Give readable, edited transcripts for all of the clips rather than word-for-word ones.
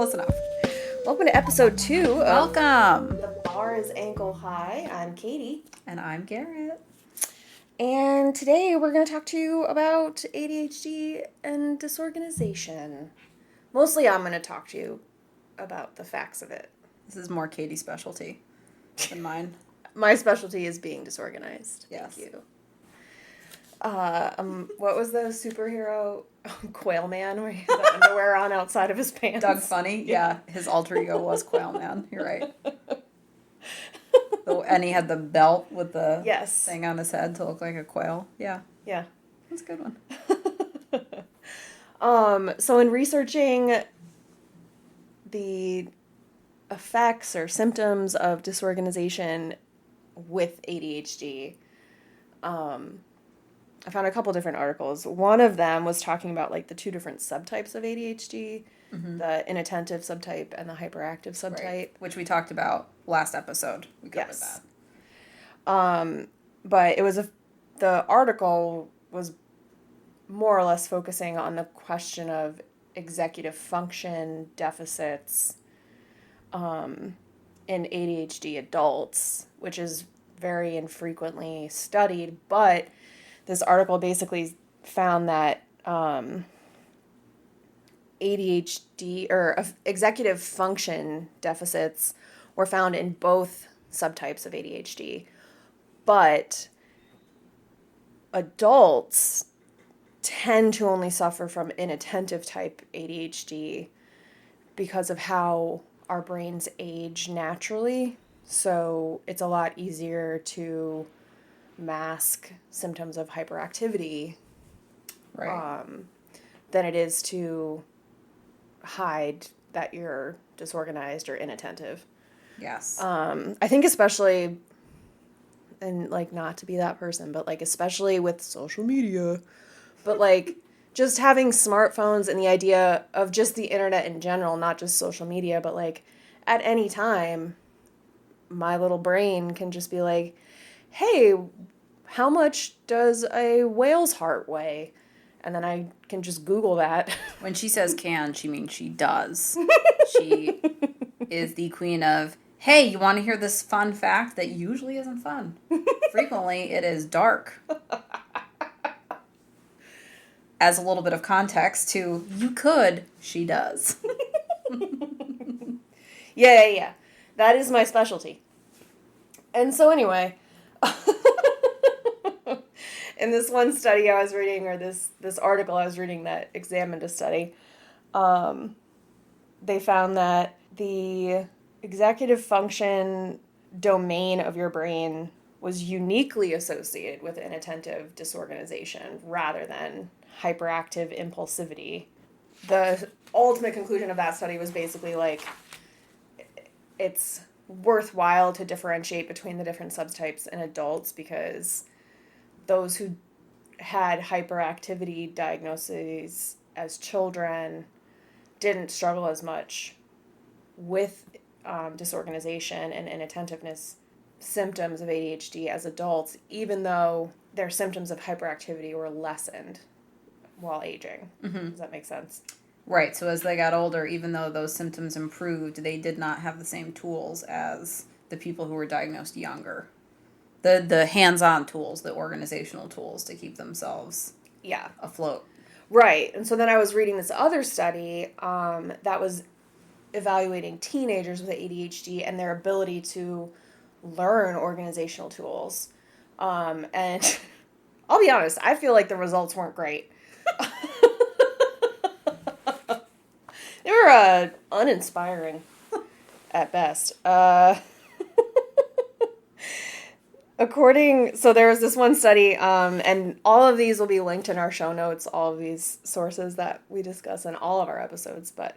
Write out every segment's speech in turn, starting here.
Close enough. Welcome to episode 2 of Welcome. The Bar is Ankle High. I'm Katie. And I'm Garrett. And today we're going to talk to you about ADHD and disorganization. Mostly I'm going to talk to you about the facts of it. This is more Katie's specialty than mine. My specialty is being disorganized. Yes. Thank you. What was the superhero Quail Man where he had the underwear on outside of his pants? Doug Funny? Yeah, his alter ego was Quail Man. You're right. And he had the belt with the thing on his head to look like a quail. Yeah. Yeah. That's a good one. So in researching the effects or symptoms of disorganization with ADHD, I found a couple different articles. One of them was talking about like the two different subtypes of ADHD, the inattentive subtype and the hyperactive subtype. Right. Which we talked about last episode. We covered that. But it was the article was more or less focusing on the question of executive function deficits in ADHD adults, which is very infrequently studied, but this article basically found that ADHD or executive function deficits were found in both subtypes of ADHD, but adults tend to only suffer from inattentive type ADHD because of how our brains age naturally. So it's a lot easier to mask symptoms of hyperactivity than it is to hide that you're disorganized or inattentive. Yes. I think especially, and like not to be that person, but like especially with social media, but like just having smartphones and the idea of just the internet in general, not just social media, but like at any time, my little brain can just be like, hey, how much does a whale's heart weigh? And then I can just Google that. When she says can, she means she does. She is the queen of, hey, you want to hear this fun fact that usually isn't fun? Frequently, it is dark. As a little bit of context to, you could, she does. Yeah. That is my specialty. And so anyway, in this one study I was reading, or this article I was reading that examined a study, they found that the executive function domain of your brain was uniquely associated with inattentive disorganization rather than hyperactive impulsivity. The ultimate conclusion of that study was basically like, it's worthwhile to differentiate between the different subtypes in adults because those who had hyperactivity diagnoses as children didn't struggle as much with disorganization and inattentiveness symptoms of ADHD as adults, even though their symptoms of hyperactivity were lessened while aging. Does that make sense? Right, so as they got older, even though those symptoms improved, they did not have the same tools as the people who were diagnosed younger. The hands-on tools, the organizational tools to keep themselves afloat. Right, and so then I was reading this other study that was evaluating teenagers with ADHD and their ability to learn organizational tools. And I'll be honest, I feel like the results weren't great. They were uninspiring at best. So there was this one study, and all of these will be linked in our show notes, all of these sources that we discuss in all of our episodes, but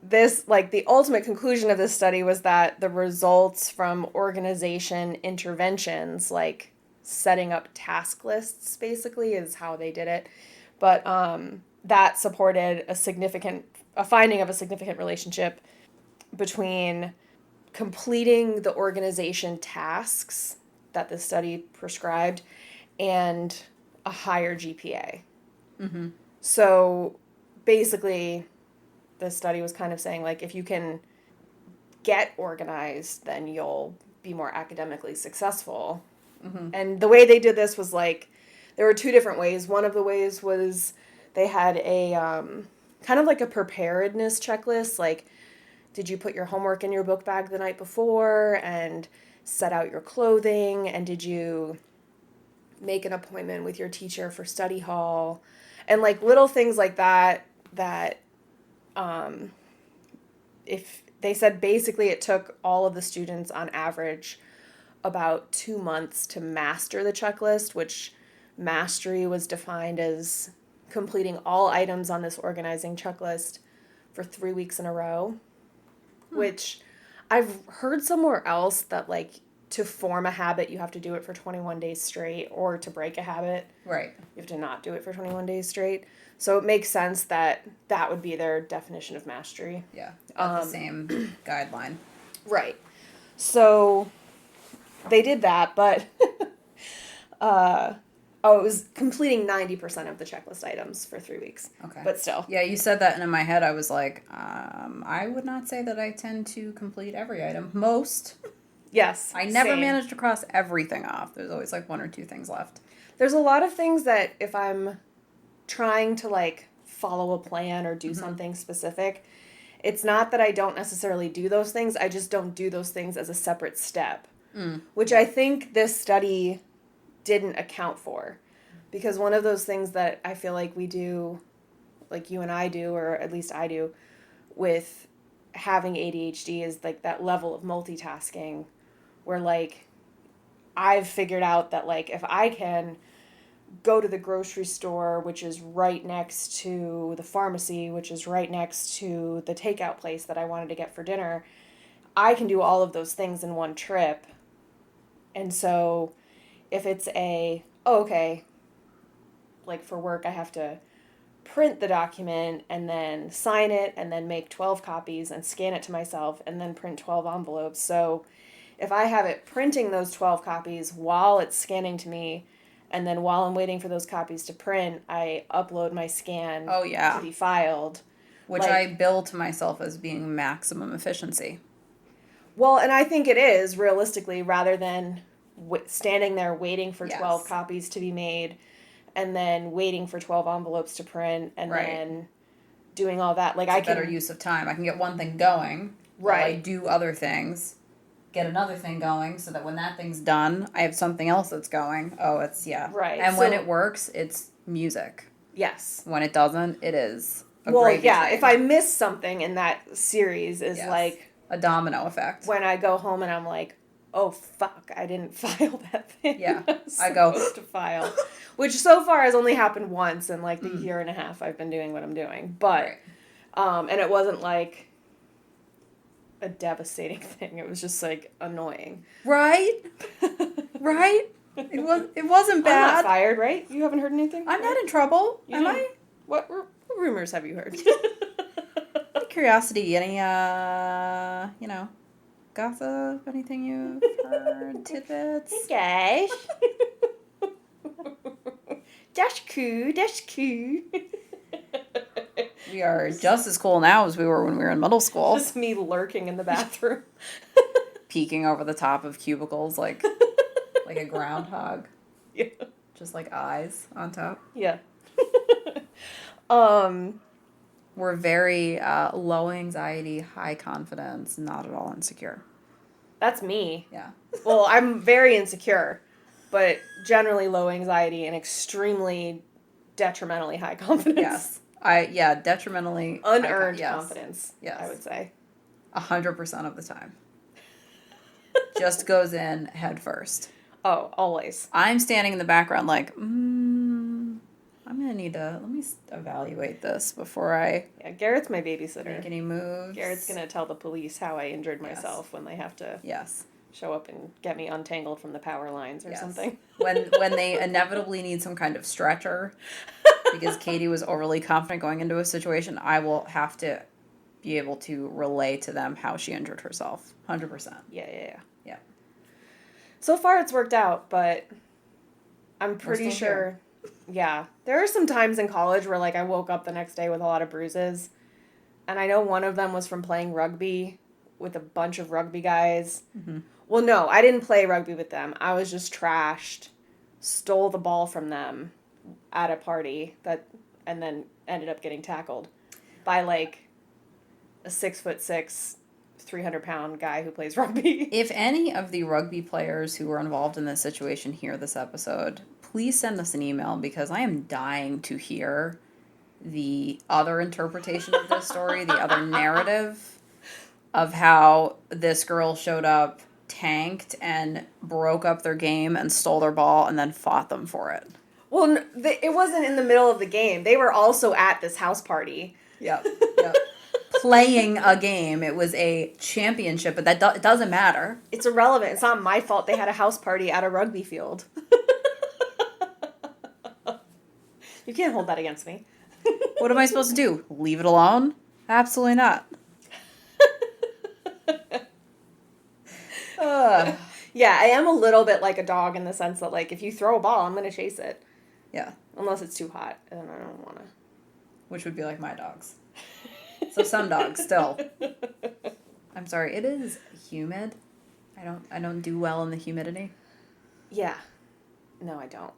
the ultimate conclusion of this study was that the results from organization interventions, like setting up task lists, basically, is how they did it. But that supported a finding of a significant relationship between completing the organization tasks that the study prescribed and a higher GPA. Mm-hmm. So basically, the study was kind of saying, like, if you can get organized, then you'll be more academically successful. Mm-hmm. And the way they did this was like, there were two different ways. One of the ways was they had a kind of like a preparedness checklist. Like, did you put your homework in your book bag the night before and set out your clothing? And did you make an appointment with your teacher for study hall? And like little things like that, if they said basically it took all of the students on average about 2 months to master the checklist, which mastery was defined as completing all items on this organizing checklist for 3 weeks in a row, which I've heard somewhere else that, like, to form a habit, you have to do it for 21 days straight, or to break a habit, Right. you have to not do it for 21 days straight. So it makes sense that that would be their definition of mastery. Yeah. Got the same guideline. Right. So they did that, but it was completing 90% of the checklist items for 3 weeks. Okay. But still. Yeah, you said that, and in my head I was like, I would not say that I tend to complete every item. Most. Yes. I never same. managed to cross everything off. There's always like 1 or 2 things left. There's a lot of things that if I'm trying to, like, follow a plan or do something specific, it's not that I don't necessarily do those things. I just don't do those things as a separate step, which I think this study didn't account for. Because one of those things that I feel like we do, like you and I do, or at least I do, with having ADHD is like that level of multitasking where, like, I've figured out that, like, if I can go to the grocery store, which is right next to the pharmacy, which is right next to the takeout place that I wanted to get for dinner, I can do all of those things in one trip. And so if it's okay, like for work, I have to print the document and then sign it and then make 12 copies and scan it to myself and then print 12 envelopes. So if I have it printing those 12 copies while it's scanning to me, and then while I'm waiting for those copies to print, I upload my scan to be filed. Which like, I bill to myself as being maximum efficiency. Well, and I think it is, realistically, rather than standing there waiting for 12 copies to be made and then waiting for 12 envelopes to print and then doing all that. Like, it's a better use of time. I can get one thing going while I do other things. Get another thing going so that when that thing's done, I have something else that's going. Oh, it's, Right. And when it works, it's music. Yes. When it doesn't, it is a gravy train. If I miss something in that series is like a domino effect. When I go home and I'm like, oh, fuck, I didn't file that thing. Yeah. I go to file. Which so far has only happened once in like the year and a half I've been doing what I'm doing. But, and it wasn't like a devastating thing. It was just like annoying. Right? Right? It wasn't bad. I'm not fired, right? You haven't heard anything? I'm not in trouble. Am I? What rumors have you heard? Out of curiosity, any gossip? Anything you've heard? Tidbits? Hey guys. That's cool. That's cool. We are just as cool now as we were when we were in middle school. Just me lurking in the bathroom. Peeking over the top of cubicles like a groundhog. Yeah. Just like eyes on top. Yeah. We're very low anxiety, high confidence, not at all insecure. That's me. Yeah. Well, I'm very insecure, but generally low anxiety and extremely detrimentally high confidence. Yes. Detrimentally unearned confidence. Yes. I would say 100% of the time. Just goes in head first. Oh, always. I'm standing in the background like, I'm gonna need to let me evaluate this before I. Yeah, Garrett's my babysitter. Make any moves. Garrett's gonna tell the police how I injured myself when they have to. Yes. Show up and get me untangled from the power lines or something. when they inevitably need some kind of stretcher, because Katie was overly confident going into a situation, I will have to be able to relay to them how she injured herself. 100%. Yeah. Yeah. So far it's worked out, but I'm pretty sure Yeah. There are some times in college where, like, I woke up the next day with a lot of bruises. And I know one of them was from playing rugby with a bunch of rugby guys. Mm-hmm. Well, no, I didn't play rugby with them. I was just trashed, stole the ball from them at a party and then ended up getting tackled by, like, a 6'6", 300-pound guy who plays rugby. If any of the rugby players who were involved in this situation hear this episode, please send us an email because I am dying to hear the other interpretation of this story, the other narrative of how this girl showed up, tanked, and broke up their game and stole their ball and then fought them for it. Well, it wasn't in the middle of the game. They were also at this house party. Yep. Playing a game. It was a championship, but that it doesn't matter. It's irrelevant. It's not my fault they had a house party at a rugby field. You can't hold that against me. What am I supposed to do? Leave it alone? Absolutely not. Yeah, I am a little bit like a dog in the sense that, like, if you throw a ball, I'm going to chase it. Yeah. Unless it's too hot, and I don't want to. Which would be like my dogs. So some dogs still. I'm sorry, it is humid. I don't do well in the humidity. Yeah. No, I don't.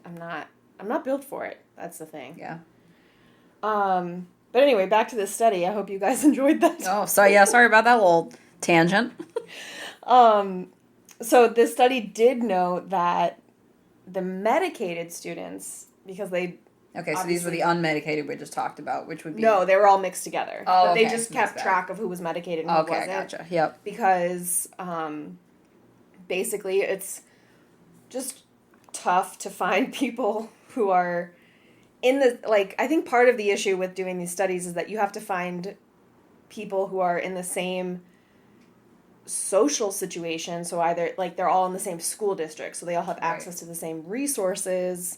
I'm not built for it. That's the thing. Yeah. But anyway, back to this study. I hope you guys enjoyed that. Oh, sorry about that little tangent. So this study did note that the medicated students, because they... Okay, so these were the unmedicated we just talked about, which would be... No, they were all mixed together. Oh, but they okay. just kept track of who was medicated and who wasn't. Okay, gotcha. Yep. Because basically it's just tough to find people who are in the... Like, I think part of the issue with doing these studies is that you have to find people who are in the same social situation. So either, like, they're all in the same school district, so they all have access to the same resources.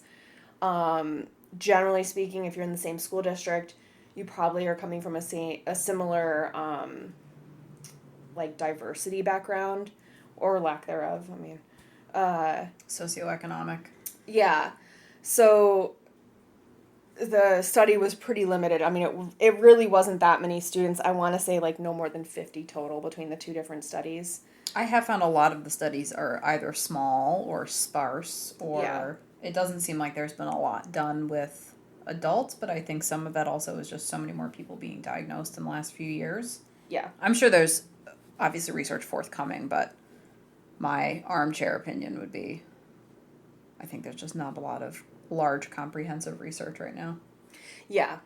Generally speaking, if you're in the same school district, you probably are coming from a similar, like, diversity background, or lack thereof. I mean, socioeconomic. Yeah. So the study was pretty limited. I mean, it really wasn't that many students. I want to say, like, no more than 50 total between the two different studies. I have found a lot of the studies are either small or sparse, or it doesn't seem like there's been a lot done with adults, but I think some of that also is just so many more people being diagnosed in the last few years. Yeah. I'm sure there's obviously research forthcoming, but my armchair opinion would be I think there's just not a lot of large comprehensive research right now. Yeah.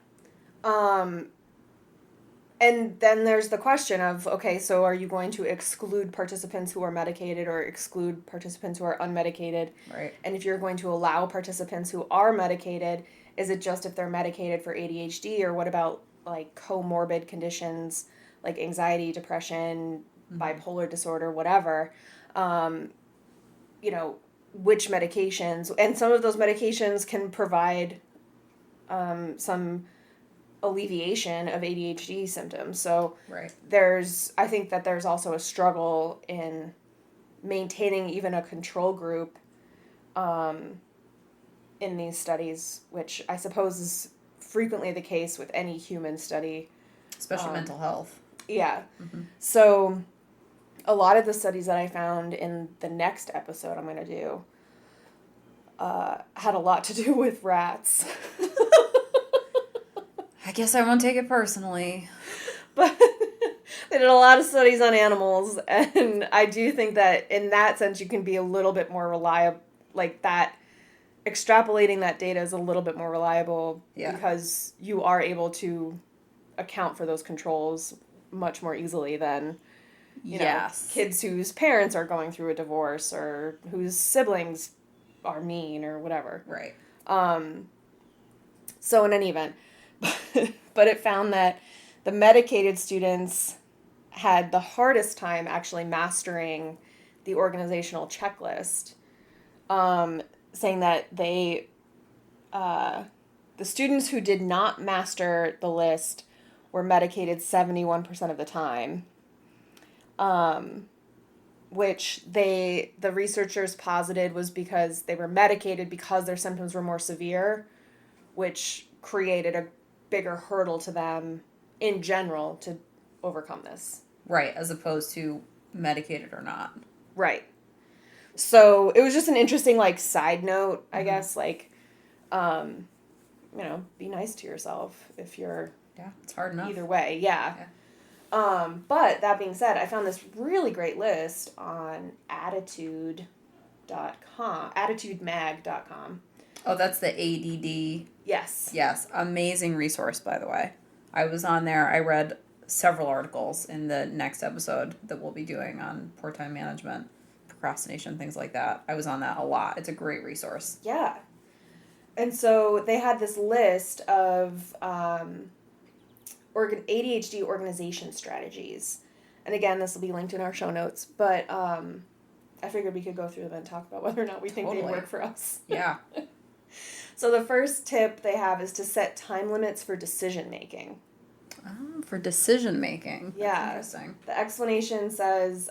And then there's the question of, okay, so are you going to exclude participants who are medicated or exclude participants who are unmedicated? Right. And if you're going to allow participants who are medicated, is it just if they're medicated for ADHD, or what about, like, comorbid conditions like anxiety, depression, bipolar disorder, whatever? Which medications, and some of those medications can provide some alleviation of ADHD symptoms. So right. I think that there's also a struggle in maintaining even a control group in these studies, which I suppose is frequently the case with any human study. Especially mental health. Yeah. Mm-hmm. So a lot of the studies that I found in the next episode I'm going to do had a lot to do with rats. I guess I won't take it personally. But they did a lot of studies on animals, and I do think that in that sense you can be a little bit more reliable, like that, extrapolating that data is a little bit more reliable because you are able to account for those controls much more easily than you know, kids whose parents are going through a divorce or whose siblings are mean or whatever. Right. So in any event, but it found that the medicated students had the hardest time actually mastering the organizational checklist, saying that the students who did not master the list were medicated 71% of the time. which the researchers posited was because they were medicated because their symptoms were more severe, which created a bigger hurdle to them in general to overcome this. Right, as opposed to medicated or not. Right. So it was just an interesting, like, side note, I guess, like, be nice to yourself if you're... Yeah, it's hard enough. Either way, yeah. But that being said, I found this really great list on attitudemag.com. Oh, that's the ADD. Yes. Yes, amazing resource, by the way. I was on there. I read several articles in the next episode that we'll be doing on poor time management, procrastination, things like that. I was on that a lot. It's a great resource. Yeah. And so they had this list of ADHD organization strategies. And again, this will be linked in our show notes. But I figured we could go through them and talk about whether or not we think they work for us. Yeah. So the first tip they have is to set time limits for decision making. Oh, for decision making. Yeah. That's interesting. The explanation says,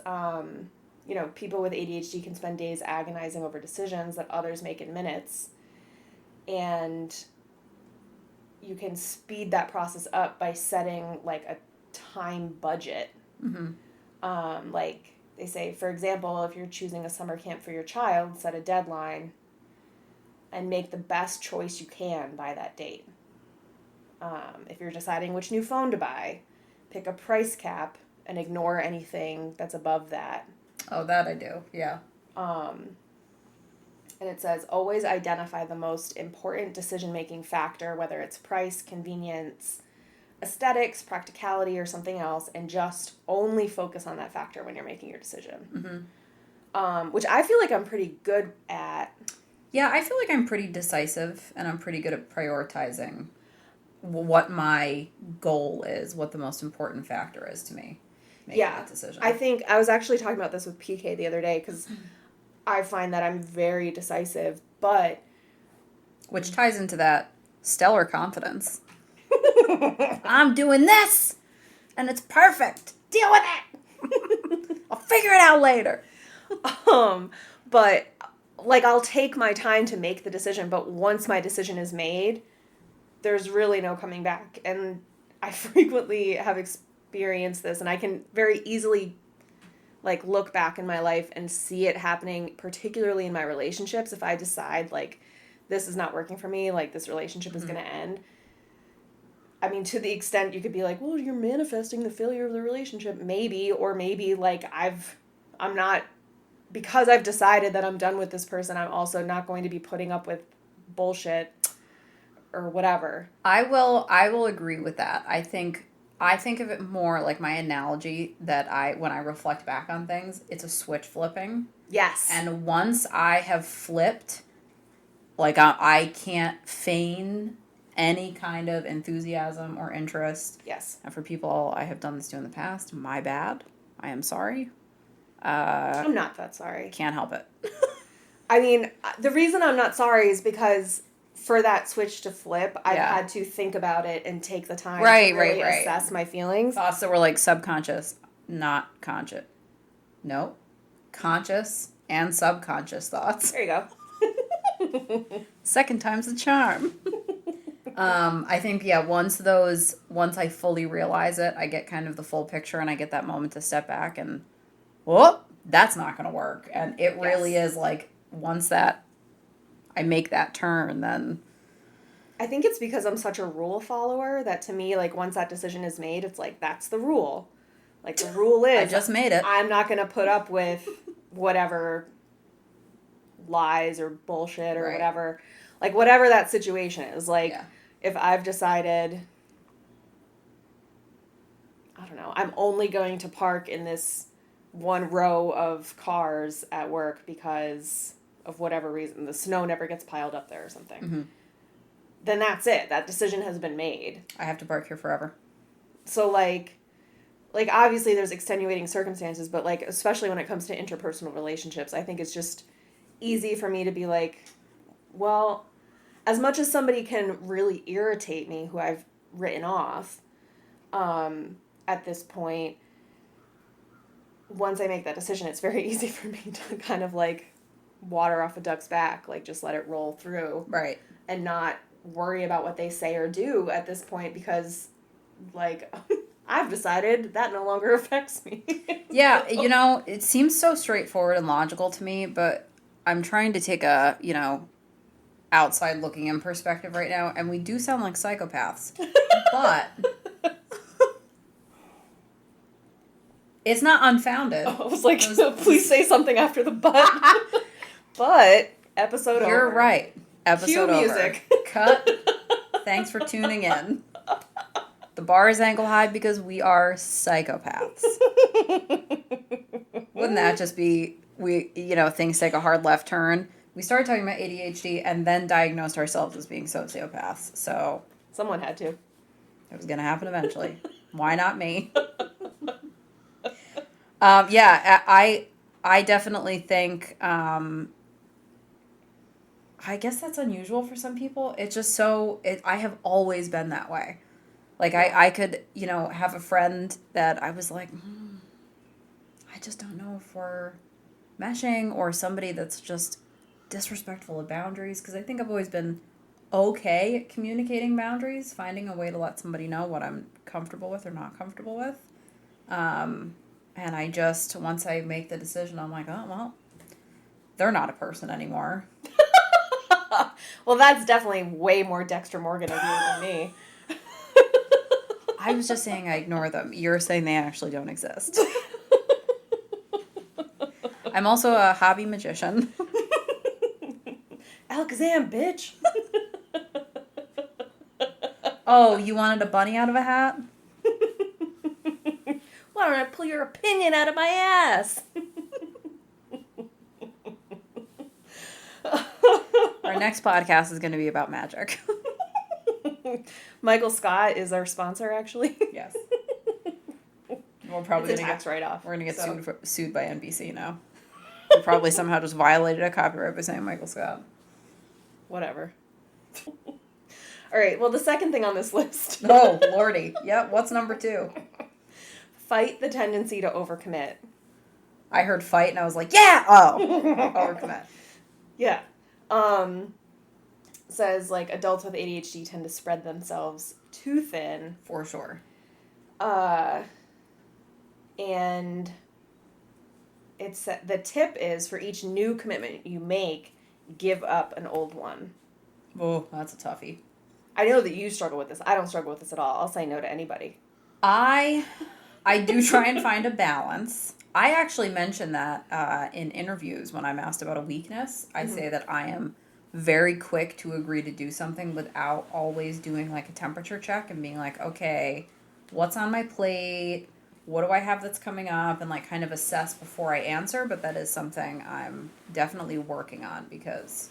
people with ADHD can spend days agonizing over decisions that others make in minutes. And you can speed that process up by setting, like, a time budget. Mm-hmm. Like, they say, for example, if you're choosing a summer camp for your child, set a deadline and make the best choice you can by that date. If you're deciding which new phone to buy, pick a price cap and ignore anything that's above that. Oh, that I do, yeah. And it says, always identify the most important decision-making factor, whether it's price, convenience, aesthetics, practicality, or something else, and just only focus on that factor when you're making your decision. Mm-hmm. Which I feel like I'm pretty good at. Yeah, I feel like I'm pretty decisive, and I'm pretty good at prioritizing what my goal is, what the most important factor is to me. Making that decision. I think I was actually talking about this with PK the other day, because I find that I'm very decisive, but... Which ties into that stellar confidence. I'm doing this, and it's perfect. Deal with it. I'll figure it out later. But, like, I'll take my time to make the decision, but once my decision is made, there's really no coming back. And I frequently have experienced this, and I can very easily, like, look back in my life and see it happening, particularly in my relationships. If I decide, like, this is not working for me, like, this relationship is going to end. I mean, to the extent you could be like, well, you're manifesting the failure of the relationship. Maybe, or maybe, like, I'm not, because I've decided that I'm done with this person, I'm also not going to be putting up with bullshit or whatever. I will agree with that. I think of it more like my analogy that when I reflect back on things, it's a switch flipping. Yes. And once I have flipped, like, I can't feign any kind of enthusiasm or interest. Yes. And for people I have done this to in the past, my bad. I am sorry. I'm not that sorry. Can't help it. I mean, the reason I'm not sorry is because for that switch to flip, I've had to think about it and take the time to really assess my feelings. Thoughts that were, like, subconscious, not conscious. No. Conscious and subconscious thoughts. There you go. Second time's the charm. I think, once I fully realize it, I get kind of the full picture and I get that moment to step back and, whoop, that's not going to work. And it really is, like, once that I make that turn, then... I think it's because I'm such a rule follower that to me, like, once that decision is made, it's like, that's the rule. Like, the rule is... I just made it. I'm not going to put up with whatever lies or bullshit or whatever. Like, whatever that situation is. Like, if I've decided... I don't know. I'm only going to park in this one row of cars at work because of whatever reason. The snow never gets piled up there or something. Mm-hmm. Then that's it. That decision has been made. I have to park here forever. So, like obviously there's extenuating circumstances, but, like, especially when it comes to interpersonal relationships, I think it's just easy for me to be like, well, as much as somebody can really irritate me, who I've written off, at this point, once I make that decision, it's very easy for me to kind of like water off a duck's back, like just let it roll through. Right. And not worry about what they say or do at this point because, like, I've decided that no longer affects me. Yeah, it seems so straightforward and logical to me, but I'm trying to take a, outside looking in perspective right now, and we do sound like psychopaths. But it's not unfounded. I was like, please say something after the but. But, episode over. You're right. Episode Cue over. music. Cut. Thanks for tuning in. The bar is ankle high because we are psychopaths. Wouldn't that just be, things take a hard left turn? We started talking about ADHD and then diagnosed ourselves as being sociopaths. So someone had to. It was going to happen eventually. Why not me? I definitely think, I guess that's unusual for some people. It's just I have always been that way. Like, I could, have a friend that I was like, I just don't know if we're meshing, or somebody that's just disrespectful of boundaries. Because I think I've always been okay at communicating boundaries, finding a way to let somebody know what I'm comfortable with or not comfortable with. And I just, once I make the decision, I'm like, oh, well, they're not a person anymore. Well, that's definitely way more Dexter Morgan of you than me. I was just saying I ignore them. You're saying they actually don't exist. I'm also a hobby magician. Alakazam, bitch! Oh, you wanted a bunny out of a hat? Why don't I pull your opinion out of my ass? Our next podcast is going to be about magic. Michael Scott is our sponsor, actually. Yes. We're probably it's a tax write-off. We're going to get sued by NBC now. We probably somehow just violated a copyright by saying Michael Scott. Whatever. All right, well, the second thing on this list. Oh, lordy. Yep, what's number 2? Fight the tendency to overcommit. I heard fight and I was like, yeah! Oh, overcommit. Yeah. Says, like, adults with ADHD tend to spread themselves too thin. For sure. And it's the tip is, for each new commitment you make, give up an old one. Oh, that's a toughie. I know that you struggle with this. I don't struggle with this at all. I'll say no to anybody. I do try and find a balance. I actually mention that in interviews when I'm asked about a weakness. I say that I am very quick to agree to do something without always doing like a temperature check and being like, okay, what's on my plate? What do I have that's coming up? And like kind of assess before I answer. But that is something I'm definitely working on because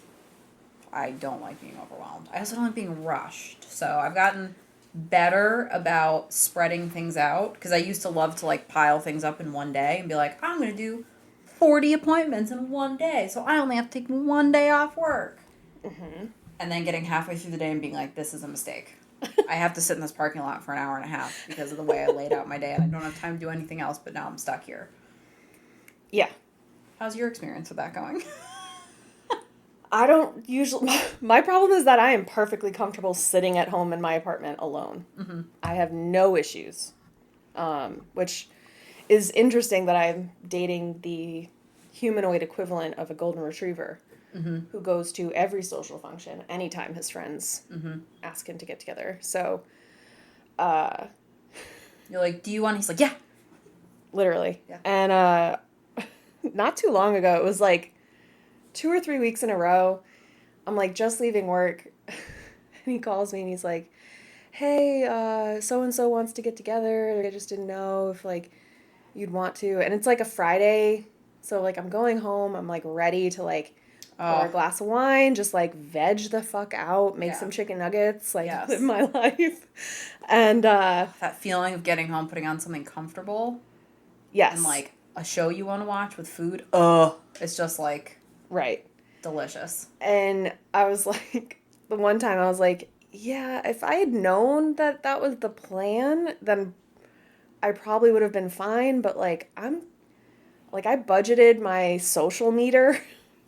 I don't like being overwhelmed. I also don't like being rushed. So I've gotten better about spreading things out because I used to love to like pile things up in one day and be like, I'm going to do 40 appointments in one day. So I only have to take one day off work. Mm-hmm. And then getting halfway through the day and being like, this is a mistake. I have to sit in this parking lot for an hour and a half because of the way I laid out my day and I don't have time to do anything else, but now I'm stuck here. Yeah. How's your experience with that going? I don't usually... My problem is that I am perfectly comfortable sitting at home in my apartment alone. Mm-hmm. I have no issues. Which is interesting that I'm dating the humanoid equivalent of a golden retriever. Mm-hmm. Who goes to every social function anytime his friends ask him to get together. So, you're like, do you want? He's like, yeah. Literally. Yeah. And not too long ago, it was like 2 or 3 weeks in a row, I'm like just leaving work, and he calls me and he's like, hey, so-and-so wants to get together. I just didn't know if like you'd want to. And it's like a Friday, so like I'm going home. I'm like ready to like pour a glass of wine, just like veg the fuck out, make some chicken nuggets, like live my life. And that feeling of getting home, putting on something comfortable. Yes. And like a show you want to watch with food. It's just like delicious. And I was like, the one time I was like, yeah, if I had known that was the plan, then I probably would have been fine. But like, I'm like I budgeted my social meter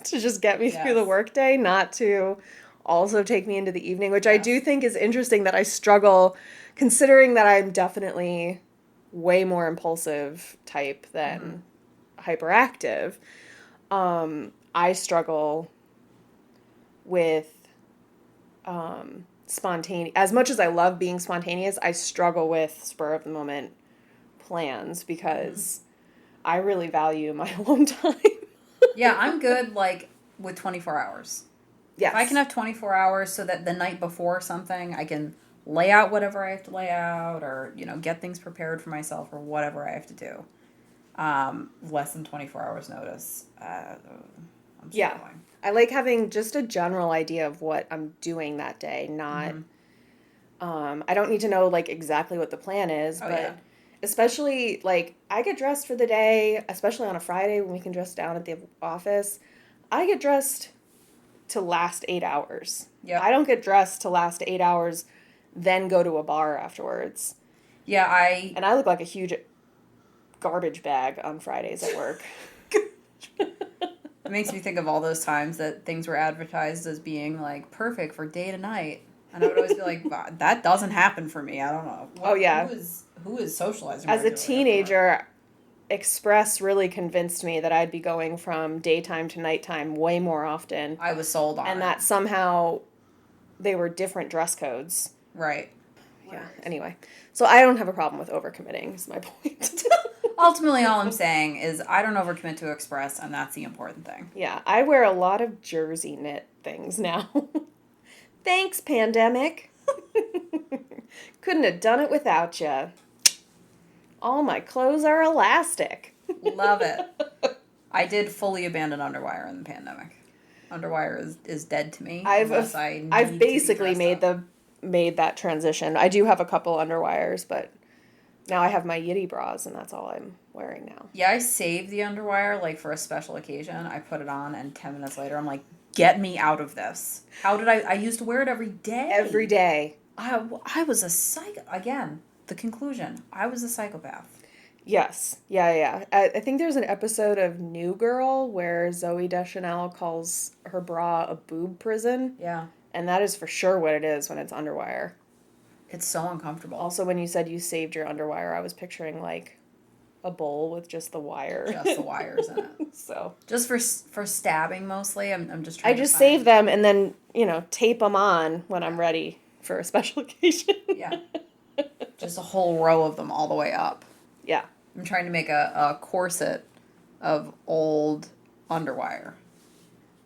to just get me through the Yes. workday, not to also take me into the evening, which I do Yes. think is interesting that I struggle considering that I'm definitely way more impulsive type Mm-hmm. than hyperactive. I struggle with spontaneous. As much as I love being spontaneous, I struggle with spur of the moment plans Mm-hmm. because I really value my alone time. Yeah, I'm good like with 24 hours. If I can Yes. have 24 hours so that the night before something, I can lay out whatever I have to lay out or, get things prepared for myself or whatever I have to do. Less than 24 hours notice. I'm Yeah. struggling. I like having just a general idea of what I'm doing that day, not Mm-hmm. I don't need to know like exactly what the plan is, Oh, but yeah. especially like I get dressed for the day, especially on a Friday when we can dress down at the office. I get dressed to last 8 hours. I Yep. don't get dressed to last 8 hours, then go to a bar afterwards. Yeah, I. And I look like a huge garbage bag on Fridays at work. It makes me think of all those times that things were advertised as being like perfect for day to night. And I would always be like, "Wow, that doesn't happen for me. I don't know. Oh, yeah. Who is socializing As a regularly after work?" teenager, Express really convinced me that I'd be going from daytime to nighttime way more often, I was sold on and it. that somehow they were different dress codes. Right. Yeah, anyway. So I don't have a problem with overcommitting, is my point. Ultimately, all I'm saying is I don't overcommit to Express, and that's the important thing. Yeah, I wear a lot of jersey knit things now. Thanks, pandemic. Couldn't have done it without you. All my clothes are elastic. Love it. I did fully abandon underwire in the pandemic. Underwire is dead to me unless I I've need to be basically dressed up. made that transition. I do have a couple underwires, but now I have my Yitty bras, and that's all I'm wearing now. Yeah, I saved the underwire like for a special occasion. I put it on, and 10 minutes later, I'm like, "Get me out of this." How did I? I used to wear it every day. Every day. I was a psycho. Again, the conclusion. I was a psychopath. Yes. Yeah, yeah. I think there's an episode of New Girl where Zoe Deschanel calls her bra a boob prison, Yeah, and that is for sure what it is when it's underwire. it's so uncomfortable. Also, when you said you saved your underwire, I was picturing like a bowl with just the wire. Just the wires in it. So Just for stabbing mostly. I'm just I trying to just find. save them and then, tape them on when I'm ready for a special occasion. Yeah, just a whole row of them all the way up. Yeah. I'm trying to make a corset of old underwire.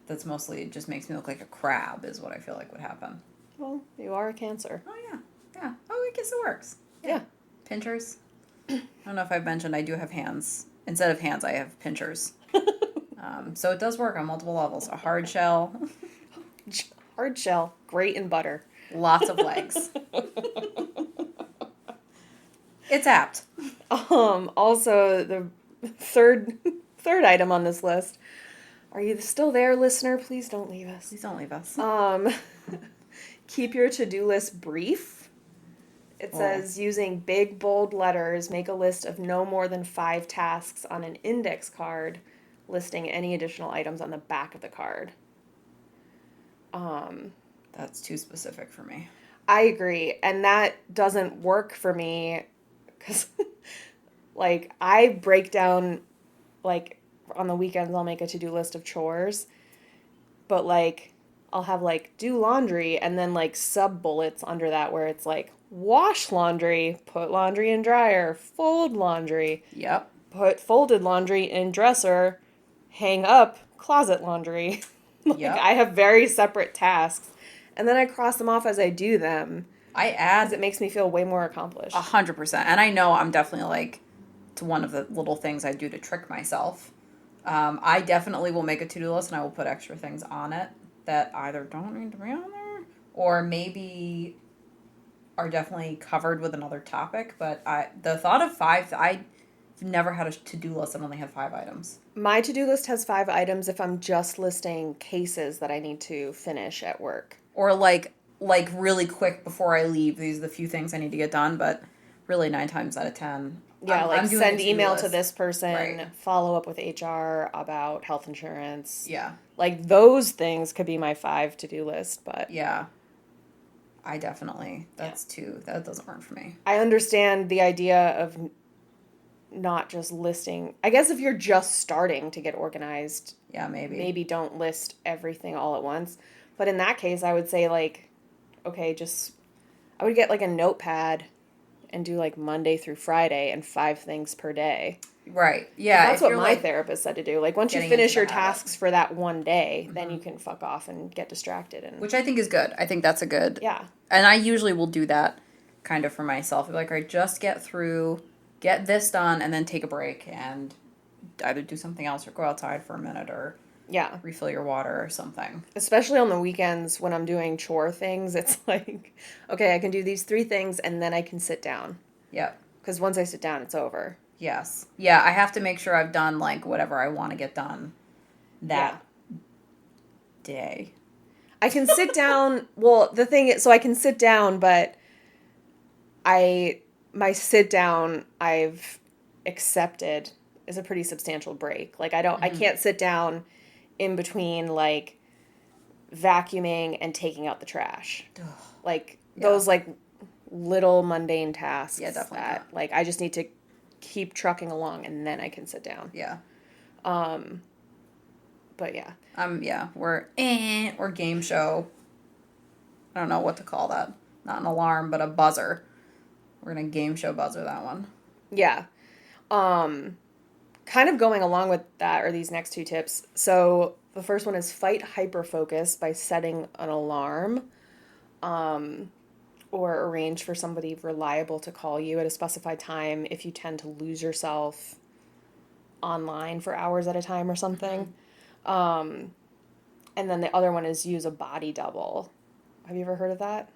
That's mostly just makes me look like a crab. Is what I feel like would happen. Well, you are a Cancer. Oh yeah, yeah. Oh, I guess it works. Yeah. Pinchers. I don't know if I've mentioned I do have hands. Instead of hands, I have pinchers. So it does work on multiple levels. A hard shell, Hard shell, great in butter. lots of legs. It's apt. Also, the third item on this list. Are you still there, listener? Please don't leave us. Please don't leave us. Keep your to-do list brief. It Oh. says using big bold letters, make a list of no more than 5 tasks on an index card, listing any additional items on the back of the card. That's too specific for me. I agree, and that doesn't work for me because, like, I break down, like, on the weekends I'll make a to-do list of chores, but, like, I'll have, like, do laundry and then, like, sub-bullets under that where it's, like, wash laundry, put laundry in dryer, fold laundry, Yep. put folded laundry in dresser, hang up closet laundry. Like, Yep. I have very separate tasks, and then I cross them off as I do them. I Because add it makes me feel way more accomplished. 100%. And I know I'm definitely like, it's one of the little things I do to trick myself. I definitely will make a to-do list and I will put extra things on it that either don't need to be on there or maybe are definitely covered with another topic. But the thought of 5, I've never had a to-do list that only had 5 items. My to-do list has 5 items if I'm just listing cases that I need to finish at work. Or like really quick before I leave, these are the few things I need to get done. But really 9 times out of 10. Yeah, like I'm doing send a to-do email to list. this person, Right. follow up with HR about health insurance. Yeah. Like those things could be my 5 to-do list, but Yeah. I definitely, that's too, that doesn't work for me. I understand the idea of not just listing. I guess if you're just starting to get organized, Yeah, maybe don't list everything all at once. But in that case, I would say like, okay, I would get like a notepad and do like Monday through Friday and 5 things per day. Right. 'Cause Yeah. that's If what you're my like therapist said to do. Like once you getting into finish the your habit. tasks for that one day, then you can fuck off and get distracted. And Which I think is good. I think that's a good. yeah. And I usually will do that kind of for myself. Like, I just get this done, and then take a break and either do something else or go outside for a minute or Yeah. refill your water or something. Especially on the weekends when I'm doing chore things, it's like, okay, I can do these 3 things and then I can sit down. Yep. Because once I sit down, it's over. Yes. Yeah, I have to make sure I've done, like, whatever I want to get done that day. I can sit down. Well, the thing is, so I can sit down, but my sit down I've accepted is a pretty substantial break. Like I can't sit down in between like vacuuming and taking out the trash. Ugh. Like Yeah. those like little mundane tasks. Yeah, definitely that not. like I just need to keep trucking along and then I can sit down. Yeah. But yeah. Yeah, or game show. I don't know what to call that. Not an alarm, but a buzzer. We're gonna game show buzzer that one. Yeah. Kind of going along with that are these next 2 tips. So the first one is fight hyperfocus by setting an alarm, or arrange for somebody reliable to call you at a specified time if you tend to lose yourself online for hours at a time or something. And then the other one is use a body double. Have you ever heard of that?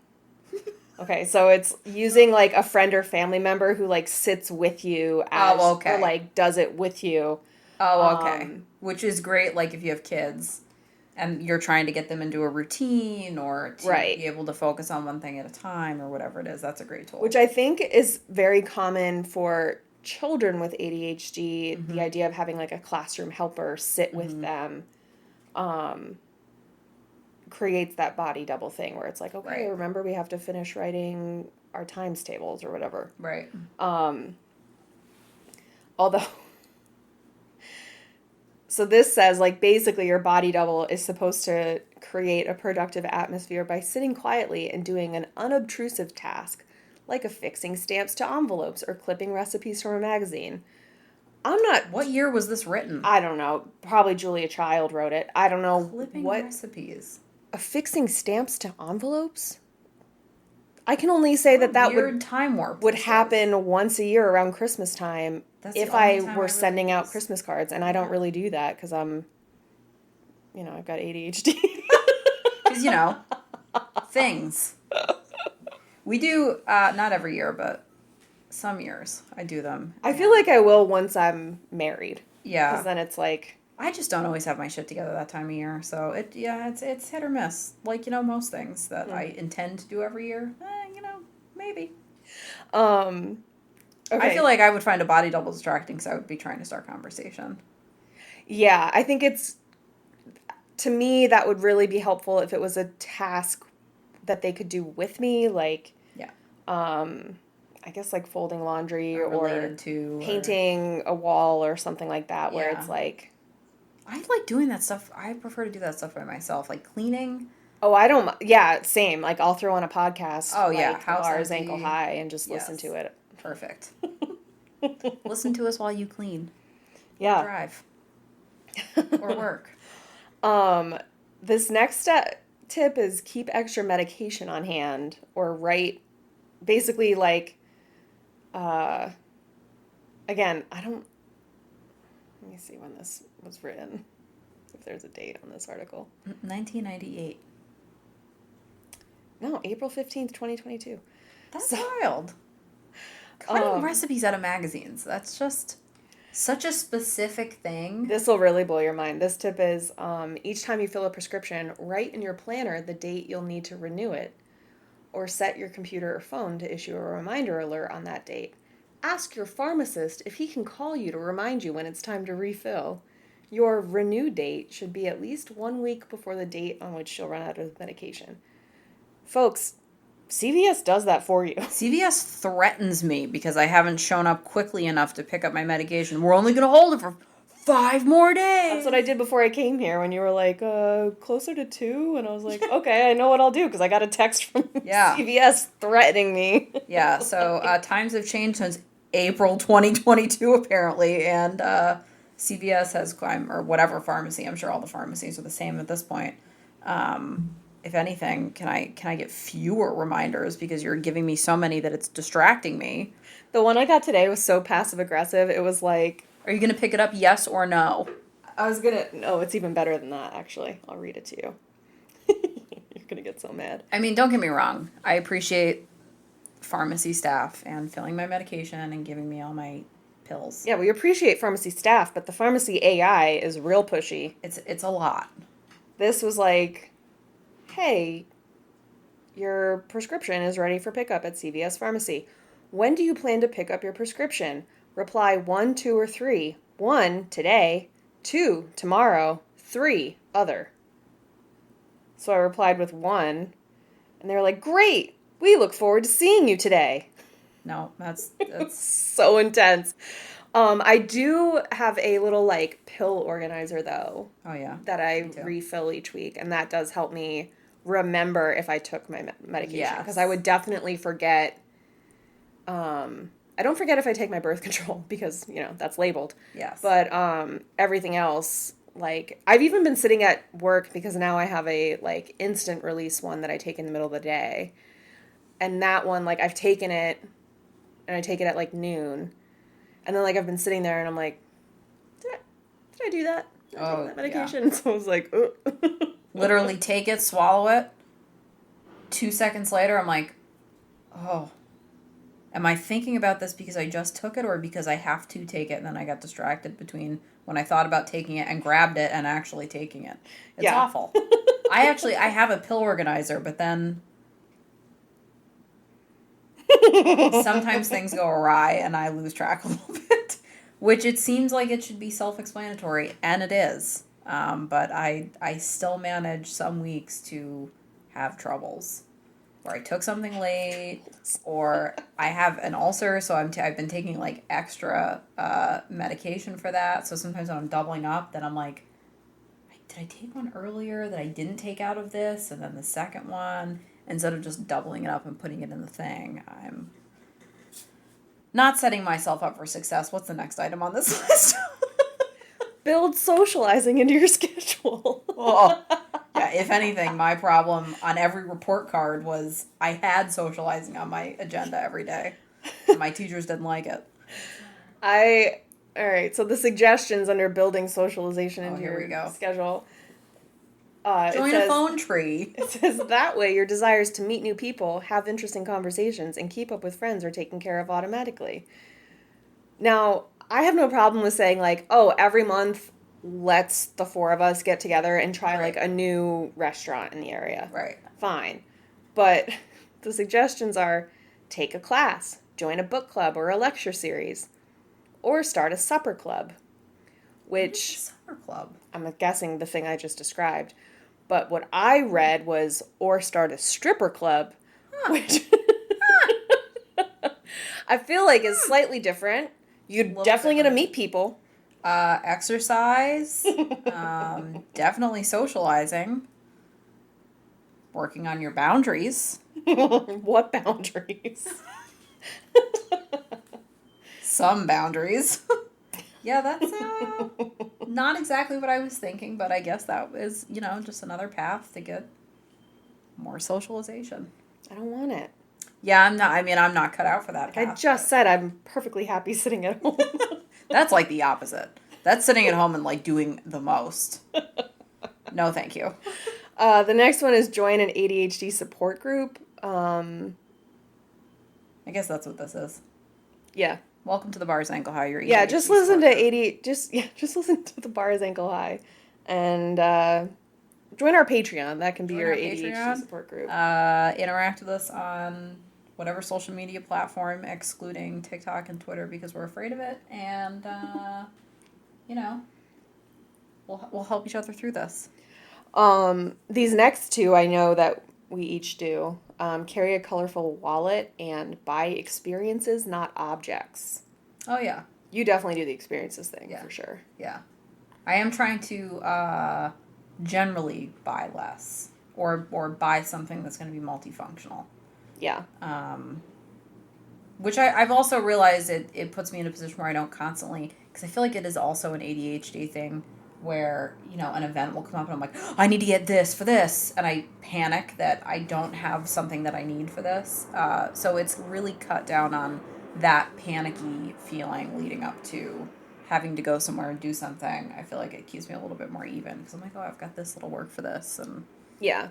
Okay, so it's using like a friend or family member who like sits with you as or like does it with you. Oh, okay. Which is great, like if you have kids and you're trying to get them into a routine or to be able to focus on one thing at a time or whatever it is. That's a great tool. Which I think is very common for children with ADHD. The idea of having like a classroom helper sit with them creates that body double thing where it's like, okay, remember we have to finish writing our times tables or whatever. Right. Although, so this says like basically your body double is supposed to create a productive atmosphere by sitting quietly and doing an unobtrusive task like affixing stamps to envelopes or clipping recipes from a magazine. I'm not... What year was this written? I don't know. Probably Julia Child wrote it. I don't know Clipping what... recipes. Affixing stamps to envelopes? I can only say that weird time warp would happen once a year around Christmas time if I were sending out Christmas cards. And I don't really do that because I've got ADHD. Because, things. We do, not every year, but some years I do them. I feel like I will once I'm married. Yeah. Because then it's like... I just don't always have my shit together that time of year. So, it's hit or miss. Like, most things that I intend to do every year. Maybe. Okay. I feel like I would find a body double distracting because I would be trying to start conversation. Yeah, I think to me, that would really be helpful if it was a task that they could do with me, like, I guess like folding laundry or painting a wall or something like that, where it's like... I like doing that stuff. I prefer to do that stuff by myself, like cleaning. Oh, I don't... Yeah, same. Like, I'll throw on a podcast. Oh, yeah. Like, Lars Ankle High and just listen to it. Perfect. Listen to us while you clean. Yeah. Drive. Or work. This next tip is keep extra medication on hand or write... Basically, like... Again, I don't... Let me see when this was written. If there's a date on this article. 1998. No, April 15th, 2022. That's wild. Cutting recipes out of magazines. That's just such a specific thing. This will really blow your mind. This tip is each time you fill a prescription, write in your planner the date you'll need to renew it. or set your computer or phone to issue a reminder alert on that date. Ask your pharmacist if he can call you to remind you when it's time to refill. Your renew date should be at least 1 week before the date on which you'll run out of medication. Folks, CVS does that for you. CVS threatens me because I haven't shown up quickly enough to pick up my medication. We're only going to hold it for 5 more days. That's what I did before I came here when you were like, closer to 2? And I was like, okay, I know what I'll do because I got a text from CVS threatening me. Yeah, so times have changed since April 2022, apparently, and CVS has, or whatever pharmacy, I'm sure all the pharmacies are the same at this point. If anything, can I get fewer reminders because you're giving me so many that it's distracting me? The one I got today was so passive-aggressive, it was like... Are you going to pick it up, yes or no? No, it's even better than that, actually. I'll read it to you. You're going to get so mad. I mean, don't get me wrong. I appreciate pharmacy staff and filling my medication and giving me all my pills. Yeah, we appreciate pharmacy staff, but the pharmacy AI is real pushy. It's a lot. This was like, hey, your prescription is ready for pickup at CVS Pharmacy. When do you plan to pick up your prescription? Reply 1, 2, or 3. 1, today. 2, tomorrow. 3, other. So I replied with 1, and they were like, great, we look forward to seeing you today. No, that's so intense. I do have a little, like, pill organizer, though. Oh, yeah. That I refill each week, and that does help me remember if I took my medication. Because I would definitely forget... I don't forget if I take my birth control because, that's labeled. Yes. But everything else, like, I've even been sitting at work because now I have a, like, instant release one that I take in the middle of the day. And that one, like, I've taken it, and I take it at, like, noon. And then, like, I've been sitting there, and I'm like, did I do that? Did I take that medication? Yeah. So I was like, oh. Literally take it, swallow it. 2 seconds later, I'm like, oh. Am I thinking about this because I just took it or because I have to take it? And then I got distracted between when I thought about taking it and grabbed it and actually taking it. It's awful. I have a pill organizer, but then sometimes things go awry and I lose track a little bit, which it seems like it should be self-explanatory, and it is. But I still manage some weeks to have troubles. Or I took something late, or I have an ulcer, so I've been taking, like, extra medication for that. So sometimes when I'm doubling up, then I'm like, did I take one earlier that I didn't take out of this? And then the second one, instead of just doubling it up and putting it in the thing, I'm not setting myself up for success. What's the next item on this list? Build socializing into your schedule. Oh. Yeah, if anything, my problem on every report card was I had socializing on my agenda every day. And my teachers didn't like it. All right, so the suggestions under building socialization into your schedule. Join a phone tree. It says that way your desires to meet new people, have interesting conversations, and keep up with friends are taken care of automatically. Now, I have no problem with saying, like, oh, every month... let's the 4 of us get together and try, like, a new restaurant in the area. Right. Fine. But the suggestions are take a class, join a book club or a lecture series, or start a supper club, which... supper club? I'm guessing the thing I just described. But what I read was, or start a stripper club, which I feel like is slightly different. You're definitely going to meet people. Exercise, definitely socializing, working on your boundaries. What boundaries? Some boundaries. Yeah, that's not exactly what I was thinking, but I guess that is, just another path to get more socialization. I don't want it. Yeah, I'm not cut out for that path. I just said I'm perfectly happy sitting at home. That's like the opposite. That's sitting at home and, like, doing the most. No, thank you. The next one is join an ADHD support group. I guess that's what this is. Yeah. Welcome to the Bars Ankle High. Your ADHD yeah, just listen to just listen to the Bars Ankle High, and Join our Patreon. That can be Join your our ADHD Patreon. support group. Interact with us on whatever social media platform, excluding TikTok and Twitter, because we're afraid of it. And, you know, we'll help each other through this. These next two I know that we each do. Carry a colorful wallet and buy experiences, not objects. Oh, yeah. You definitely do the experiences thing, Yeah. for sure. Yeah. I am trying to generally buy less or buy something that's going to be multifunctional. Yeah. Which I've also realized it puts me in a position where I don't constantly, because I feel like it is also an ADHD thing where, you know, an event will come up and I'm like, oh, I need to get this for this. And I panic that I don't have something that I need for this. So it's really cut down on that panicky feeling leading up to having to go somewhere and do something. I feel like it keeps me a little bit more even because I'm like, oh, I've got this little work for this. And Yeah.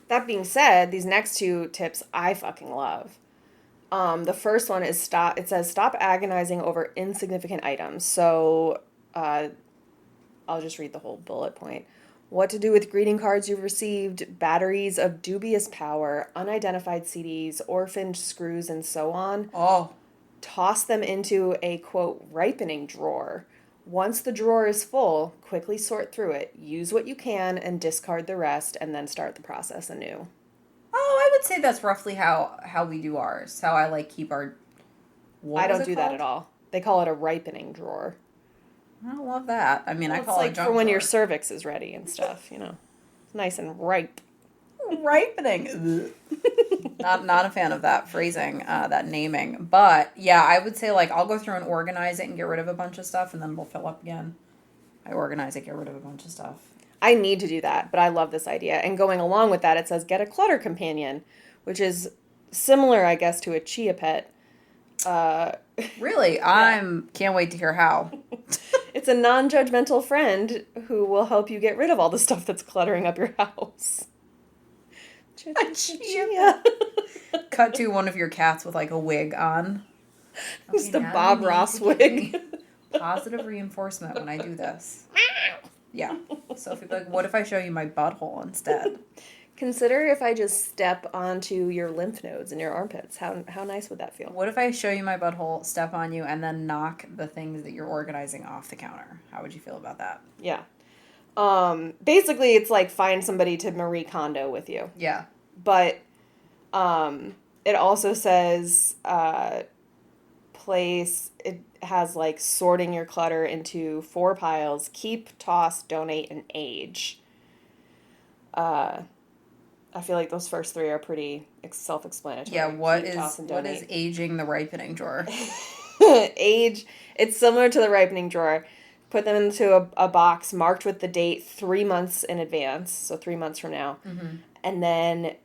That being said, these next two tips I fucking love. The first one is stop. It says stop agonizing over insignificant items. So, I'll just read the whole bullet point. What to do with greeting cards you've received, batteries of dubious power, unidentified CDs, orphaned screws, and so on. oh, Toss them into a, quote, ripening drawer. Once the drawer is full, quickly sort through it, use what you can, and discard the rest, and then start the process anew. oh, I would say that's roughly how we do ours. How I like keep our. What I was don't it do that called? at all. They call it a ripening drawer. I don't love that. I mean, I Well, call it's it like a junk for when drawer. your cervix is ready and stuff, you know. It's nice and ripe. Ripening. Not a fan of that phrasing, that naming. But yeah, I would say like I'll go through and organize it and get rid of a bunch of stuff, and then we'll fill up again. I organize it, get rid of a bunch of stuff. I need to do that, but I love this idea. And going along with that, it says get a clutter companion, which is similar, I guess, to a chia pet. Really, can't wait to hear how. It's a non-judgmental friend who will help you get rid of all the stuff that's cluttering up your house. A chia Cut to one of your cats with like a wig on. It's the now Bob you need Ross to give wig. me positive reinforcement when I do this. Yeah. Sophie be like, what if I show you my butthole instead? Consider if I just step onto your lymph nodes in your armpits. How nice would that feel? What if I show you my butthole, step on you, and then knock the things that you're organizing off the counter? How would you feel about that? Yeah. Basically, it's like find somebody to Marie Kondo with you. Yeah. But it also says it has like sorting your clutter into 4 piles: keep, toss, donate, and age. I feel like those first 3 are pretty self-explanatory. Yeah, Keep, toss, and what donate. is aging the ripening drawer? Age, it's similar to the ripening drawer. Put them into a box marked with the date 3 months in advance, so 3 months from now. Mm-hmm. And then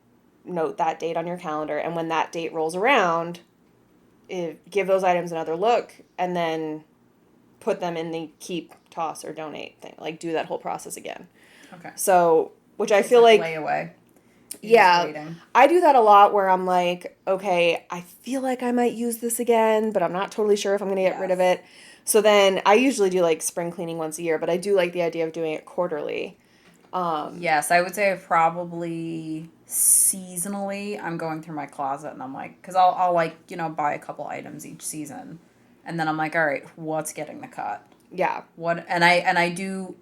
note that date on your calendar. And when that date rolls around, give those items another look, and then put them in the keep, toss, or donate thing. Like, do that whole process again. Okay. So, which I feel like... Lay away. Yeah, I do that a lot where I'm like, okay, I feel like I might use this again, but I'm not totally sure if I'm going to get rid of it. So then I usually do like spring cleaning once a year, but I do like the idea of doing it quarterly. Yes, I would say probably seasonally I'm going through my closet and I'm like, because I'll like, you know, buy a couple items each season. And then I'm like, all right, what's getting the cut? Yeah. And I do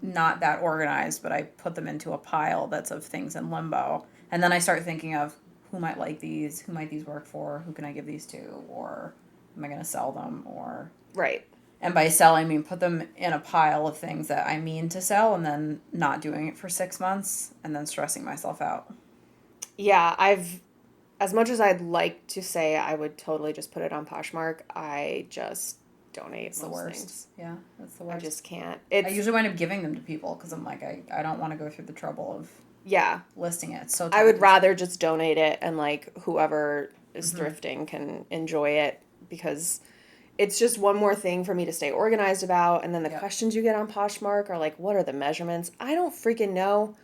not that organized, but I put them into a pile that's of things in limbo. And then I start thinking of who might like these, who might these work for, who can I give these to, or am I going to sell them, or... Right. And by sell, I mean put them in a pile of things that I mean to sell and then not doing it for 6 months and then stressing myself out. Yeah, as much as I'd like to say I would totally just put it on Poshmark, I just donate It's the most worst. things. Yeah, that's the worst. I just can't. I usually wind up giving them to people because I'm like, I don't want to go through the trouble of listing it. It's so I would rather just donate it and like whoever is thrifting can enjoy it, because it's just one more thing for me to stay organized about. And then the questions you get on Poshmark are like, what are the measurements? I don't freaking know.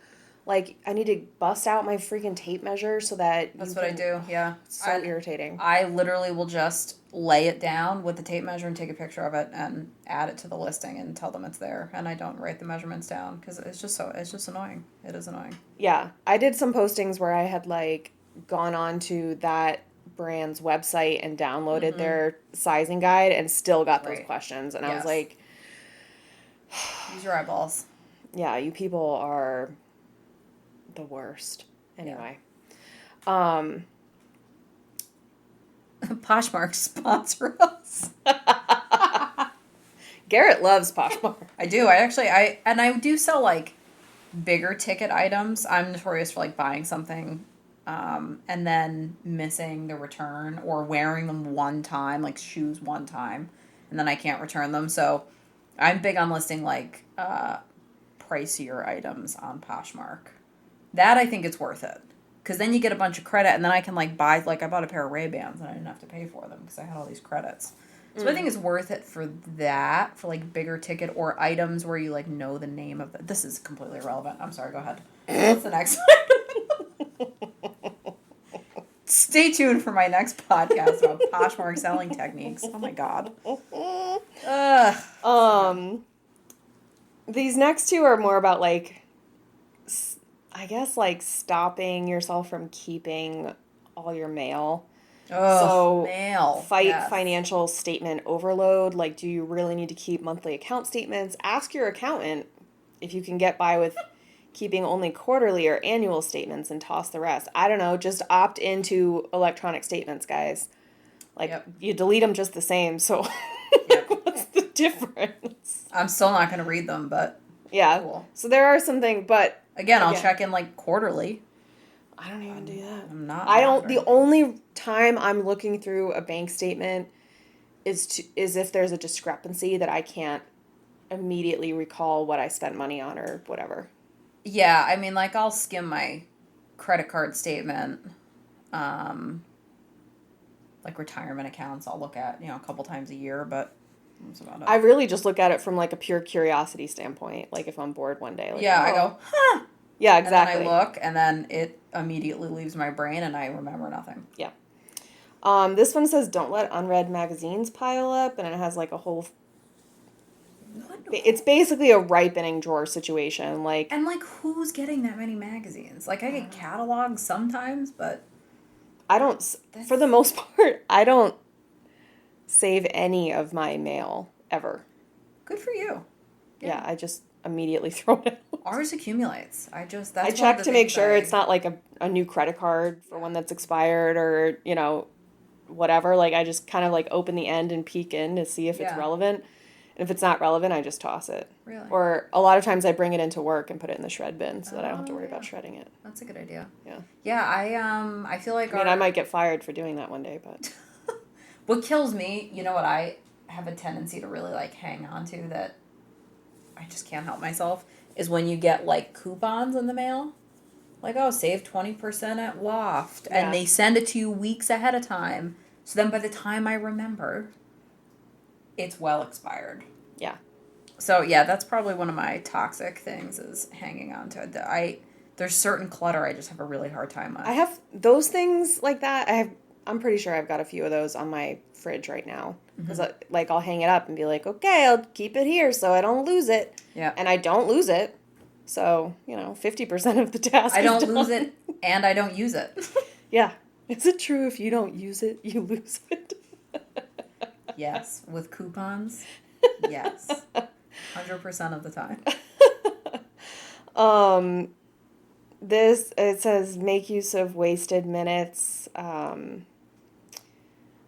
Like, I need to bust out my freaking tape measure so that That's you what I can... do. Yeah. It's so irritating. I literally will just lay it down with the tape measure and take a picture of it and add it to the listing and tell them it's there. And I don't write the measurements down because it's just annoying. It is annoying. Yeah. I did some postings where I had, like, gone on to that brand's website and downloaded their sizing guide and still got those Right. questions. And I was Yes. like, Use your eyeballs. yeah, you people are the worst. Anyway. Um, Poshmark sponsor us. Garrett loves Poshmark. I do. I do sell like bigger ticket items. I'm notorious for like buying something and then missing the return or wearing them one time, like shoes one time, and then I can't return them. So I'm big on listing like pricier items on Poshmark. That I think it's worth it. Because then you get a bunch of credit, and then I can like buy, like I bought a pair of Ray-Bans and I didn't have to pay for them because I had all these credits. So I think it's worth it for that, for like bigger ticket or items where you like know the name of the... This is completely irrelevant. I'm sorry, go ahead. What's the next one? Stay tuned for my next podcast about Poshmark selling techniques. Oh my god. These next two are more about like, I guess like stopping yourself from keeping all your mail. Oh, So mail. fight Yes. financial statement overload. Like, do you really need to keep monthly account statements? Ask your accountant if you can get by with keeping only quarterly or annual statements and toss the rest. I don't know. Just opt into electronic statements, guys. Like, you delete them just the same. So what's the difference? I'm still not going to read them, but Yeah. cool. So there are some things, but Again, I'll check in like quarterly. I don't even do that. I'm not. I don't. The only time I'm looking through a bank statement is if there's a discrepancy that I can't immediately recall what I spent money on or whatever. Yeah, I mean, like I'll skim my credit card statement, like retirement accounts. I'll look at a couple times a year, but that's about it. I really just look at it from like a pure curiosity standpoint. Like if I'm bored one day, like, I go, huh. Yeah, exactly. And then I look, and then it immediately leaves my brain, and I remember nothing. Yeah. This one says, don't let unread magazines pile up, and it has like a whole... It's basically a ripening drawer situation. And like, who's getting that many magazines? Like, I get catalogs sometimes, but... I don't... For the most part, I don't save any of my mail, ever. Good for you. Yeah, I just immediately throw it out. Ours accumulates. I check to make sure it's not like a new credit card for one that's expired or, whatever. Like, I just kind of like open the end and peek in to see if it's relevant. And if it's not relevant, I just toss it. Really? Or a lot of times I bring it into work and put it in the shred bin so that I don't have to worry about shredding it. That's a good idea. Yeah. Yeah, I feel like I might get fired for doing that one day, but... What kills me, you know what I have a tendency to really like hang on to that I just can't help myself, is when you get like coupons in the mail. Like, oh, save 20% at Loft. Yeah. And they send it to you weeks ahead of time. So then by the time I remember, it's well expired. Yeah. So yeah, that's probably one of my toxic things, is hanging on to it. There's certain clutter I just have a really hard time with. I have those things like that. I'm pretty sure I've got a few of those on my fridge right now. Because I'll hang it up and be like, okay, I'll keep it here so I don't lose it. Yeah. And I don't lose it. So, 50% of the task I don't is done. lose it, and I don't use it. Yeah. Is it true if you don't use it, you lose it? Yes. With coupons? Yes. 100% of the time. It says make use of wasted minutes.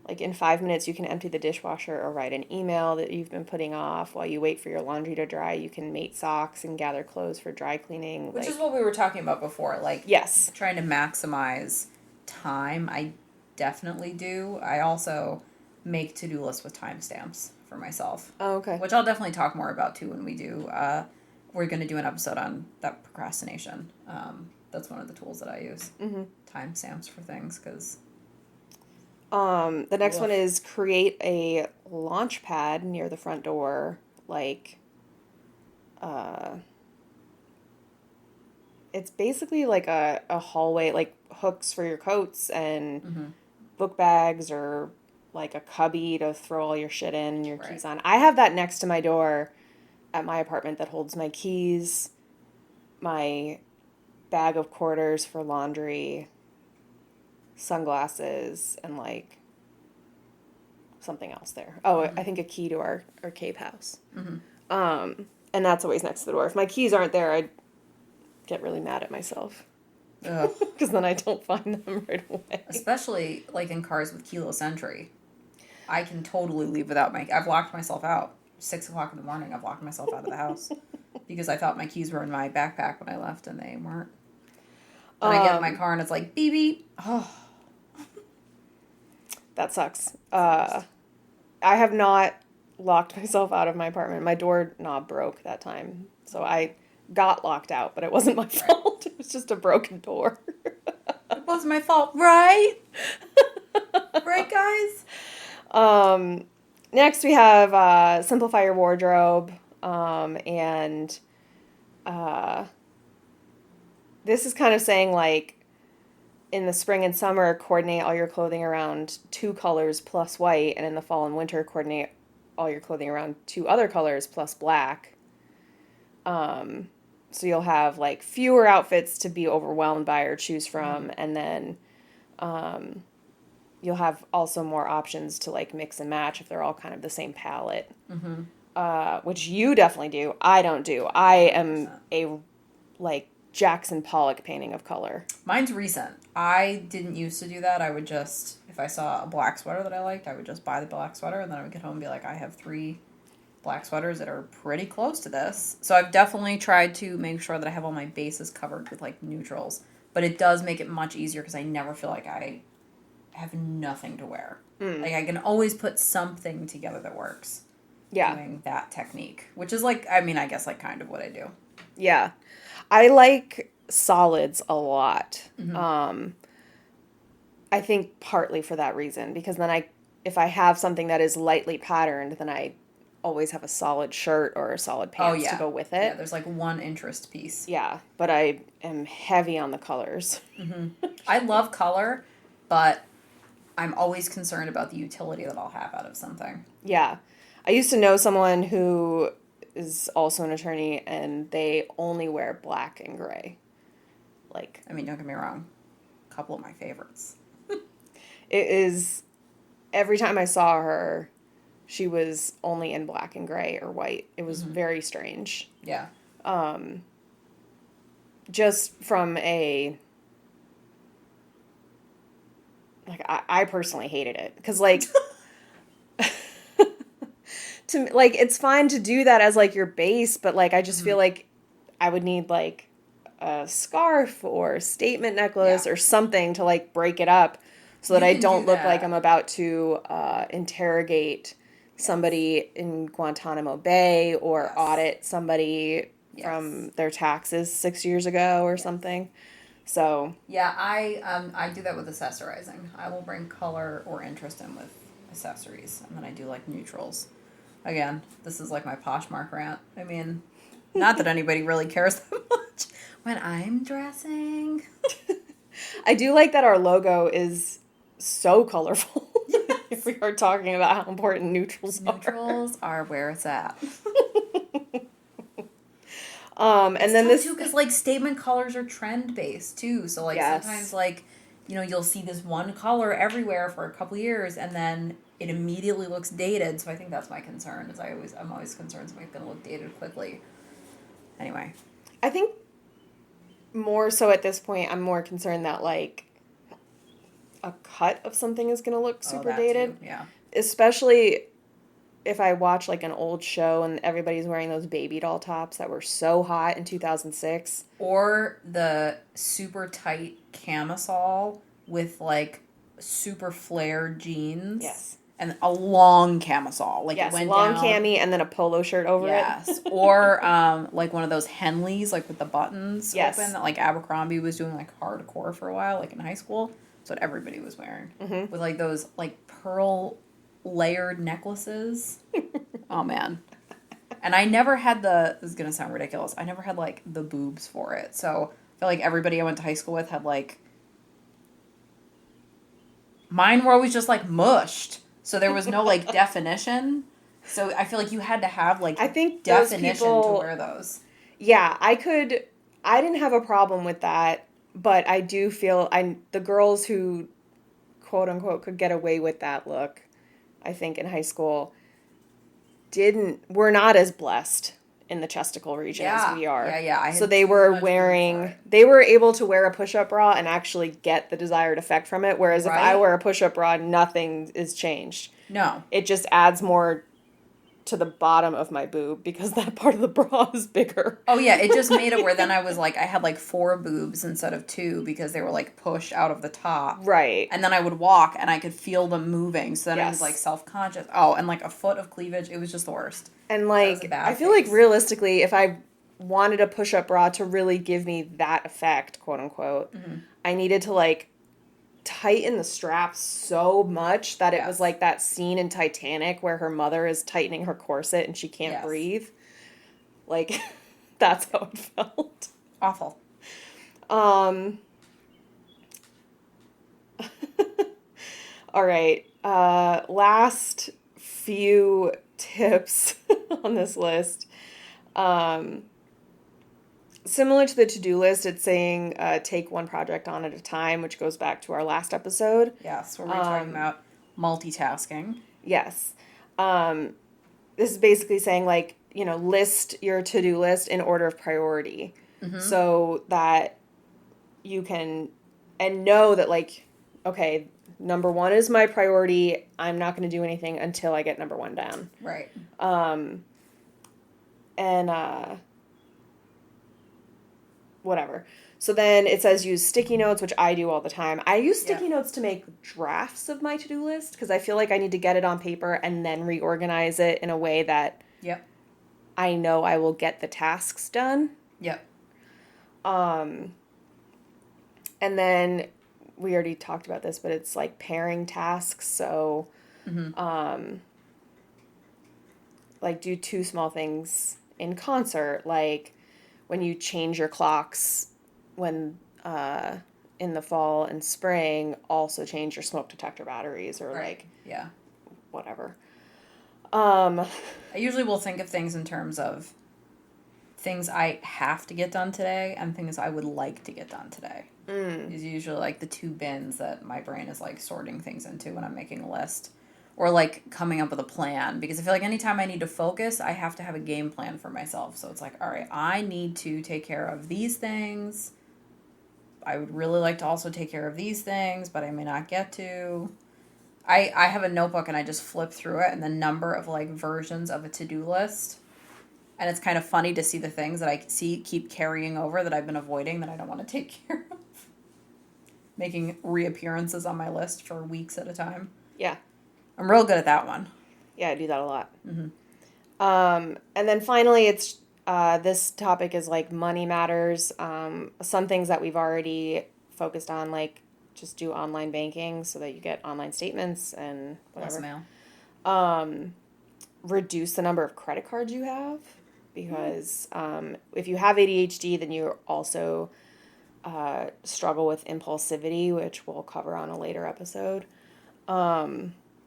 Like in 5 minutes, you can empty the dishwasher or write an email that you've been putting off. While you wait for your laundry to dry, you can mate socks and gather clothes for dry cleaning. Which is what we were talking about before. Like, yes, trying to maximize time. I definitely do. I also make to-do lists with timestamps for myself. Oh, okay. Which I'll definitely talk more about too when we do. We're going to do an episode on that procrastination. That's one of the tools that I use. Mm-hmm. Timestamps for things, because... The next one is create a launch pad near the front door, like, it's basically like a hallway, like hooks for your coats and Mm-hmm. book bags, or like a cubby to throw all your shit in and your Right. keys on. I have that next to my door at my apartment that holds my keys, my bag of quarters for laundry, sunglasses, and like something else there. Oh, I think a key to our cave house. Mm-hmm. And that's always next to the door. If my keys aren't there, I get really mad at myself. Ugh. Because then I don't find them right away. Especially like in cars with keyless entry. I can totally leave without my. I've locked myself out. 6 o'clock in the morning, I've locked myself out of the house because I thought my keys were in my backpack when I left, and they weren't. And I get in my car and it's like beep beep. Oh, That sucks. I have not locked myself out of my apartment. My door knob broke that time, so I got locked out, but it wasn't my fault. It was just a broken door. it wasn't my fault, right? Right, guys. Next, we have simplify your wardrobe, and this is kind of saying like in the spring and summer, coordinate all your clothing around 2 colors plus white, and in the fall and winter, coordinate all your clothing around 2 other colors plus black. So you'll have like fewer outfits to be overwhelmed by or choose from, and then you'll have also more options to like mix and match if they're all kind of the same palette. Which you definitely do. I don't do. I am 100%. a like Jackson Pollock painting of color. Mine's recent. I didn't used to do that. I would just, if I saw a black sweater that I liked, I would just buy the black sweater, and then I would get home and be like, I have 3 black sweaters that are pretty close to this. So I've definitely tried to make sure that I have all my bases covered with like neutrals. But it does make it much easier because I never feel like I have nothing to wear. Like I can always put something together that works. Yeah. Doing that technique, which is like, I mean, I guess like kind of what I do. Yeah. I like solids a lot. I think partly for that reason, because then if I have something that is lightly patterned, then I always have a solid shirt or a solid pants to go with it. Yeah, there's like one interest piece. Yeah, but I am heavy on the colors. I love color, but I'm always concerned about the utility that I'll have out of something. Yeah. I used to know someone who is also an attorney, and they only wear black and gray. Like, I mean, don't get me wrong, a couple of my favorites. it is, every time I saw her, she was only in black and gray or white. It was very strange. Yeah. Just from a, like, I personally hated it. Because, like, to like, it's fine to do that as, like, your base, but, like, I just feel like I would need, like, a scarf or a statement necklace or something to, like, break it up so that I don't look like I'm about to interrogate somebody in Guantanamo Bay or audit somebody from their taxes 6 years ago or something. So Yeah, I do that with accessorizing. I will bring color or interest in with accessories, and then I do like neutrals. Again, this is like my Poshmark rant. I mean, not that anybody really cares that much when I'm dressing. I do like that our logo is so colorful. If we are talking about how important neutrals are. Neutrals are where it's at. And then this too, because like statement colors are trend based too. So like sometimes like, you know, you'll see this one color everywhere for a couple years, and then it immediately looks dated. So I think that's my concern. Is I'm always concerned something's gonna look dated quickly. Anyway, I think more so at this point, I'm more concerned that like a cut of something is going to look super dated. Too. Yeah. Especially if I watch like an old show and everybody's wearing those baby doll tops that were so hot in 2006. Or the super tight camisole with like super flared jeans. Yes. And a long camisole. Like it went long down. cami and then a polo shirt over it. Yes. Or like one of those Henleys, like with the buttons open, that like Abercrombie was doing like hardcore for a while, like in high school. That's what everybody was wearing. With like those like pearl layered necklaces. Oh man. And I never had this is gonna sound ridiculous, I never had like the boobs for it. So feel like everybody I went to high school with had like, mine were always just like mushed. So there was no like definition. So I feel like you had to have like I think definition to wear those. Yeah, I didn't have a problem with that, but I do feel the girls who quote unquote could get away with that look, I think in high school were not as blessed in the chesticle region as we are. Yeah. So they were able to wear a push-up bra and actually get the desired effect from it, whereas if I wear a push-up bra, nothing is changed. No. It just adds more to the bottom of my boob because that part of the bra is bigger. Oh yeah, it just made it where then I was like, I had like 4 boobs instead of 2 because they were like pushed out of the top. Right. And then I would walk and I could feel them moving. So then I was like self-conscious. Oh, and like a foot of cleavage. It was just the worst. And like, I feel like realistically, if I wanted a push-up bra to really give me that effect, quote unquote, I needed to like tighten the straps so much that it was like that scene in Titanic where her mother is tightening her corset and she can't breathe. Like, that's how it felt. Awful. All right. Last few tips on this list. Similar to the to-do list, it's saying take one project on at a time, which goes back to our last episode. Yes, where we're talking about multitasking. Yes. This is basically saying, like, list your to-do list in order of priority so that you can, and know that, like, okay, number 1 is my priority. I'm not going to do anything until I get number 1 down. Right. Whatever. So then it says use sticky notes, which I do all the time. I use sticky notes to make drafts of my to-do list because I feel like I need to get it on paper and then reorganize it in a way that I know I will get the tasks done. Yep. And then we already talked about this, but it's like pairing tasks. So, like do 2 small things in concert, like when you change your clocks when in the fall and spring, also change your smoke detector batteries or whatever. I usually will think of things in terms of things I have to get done today and things I would like to get done today. Is usually like the 2 bins that my brain is like sorting things into when I'm making a list. Or like coming up with a plan, because I feel like anytime I need to focus, I have to have a game plan for myself. So it's like, all right, I need to take care of these things. I would really like to also take care of these things, but I may not get to. I have a notebook and I just flip through it and the number of like versions of a to-do list. And it's kind of funny to see the things that I keep carrying over that I've been avoiding that I don't want to take care of. Making reappearances on my list for weeks at a time. Yeah. I'm real good at that one. Yeah, I do that a lot. And then finally, it's this topic is like money matters. Some things that we've already focused on, like just do online banking so that you get online statements and whatever. Less mail. Reduce the number of credit cards you have because if you have ADHD, then you also struggle with impulsivity, which we'll cover on a later episode.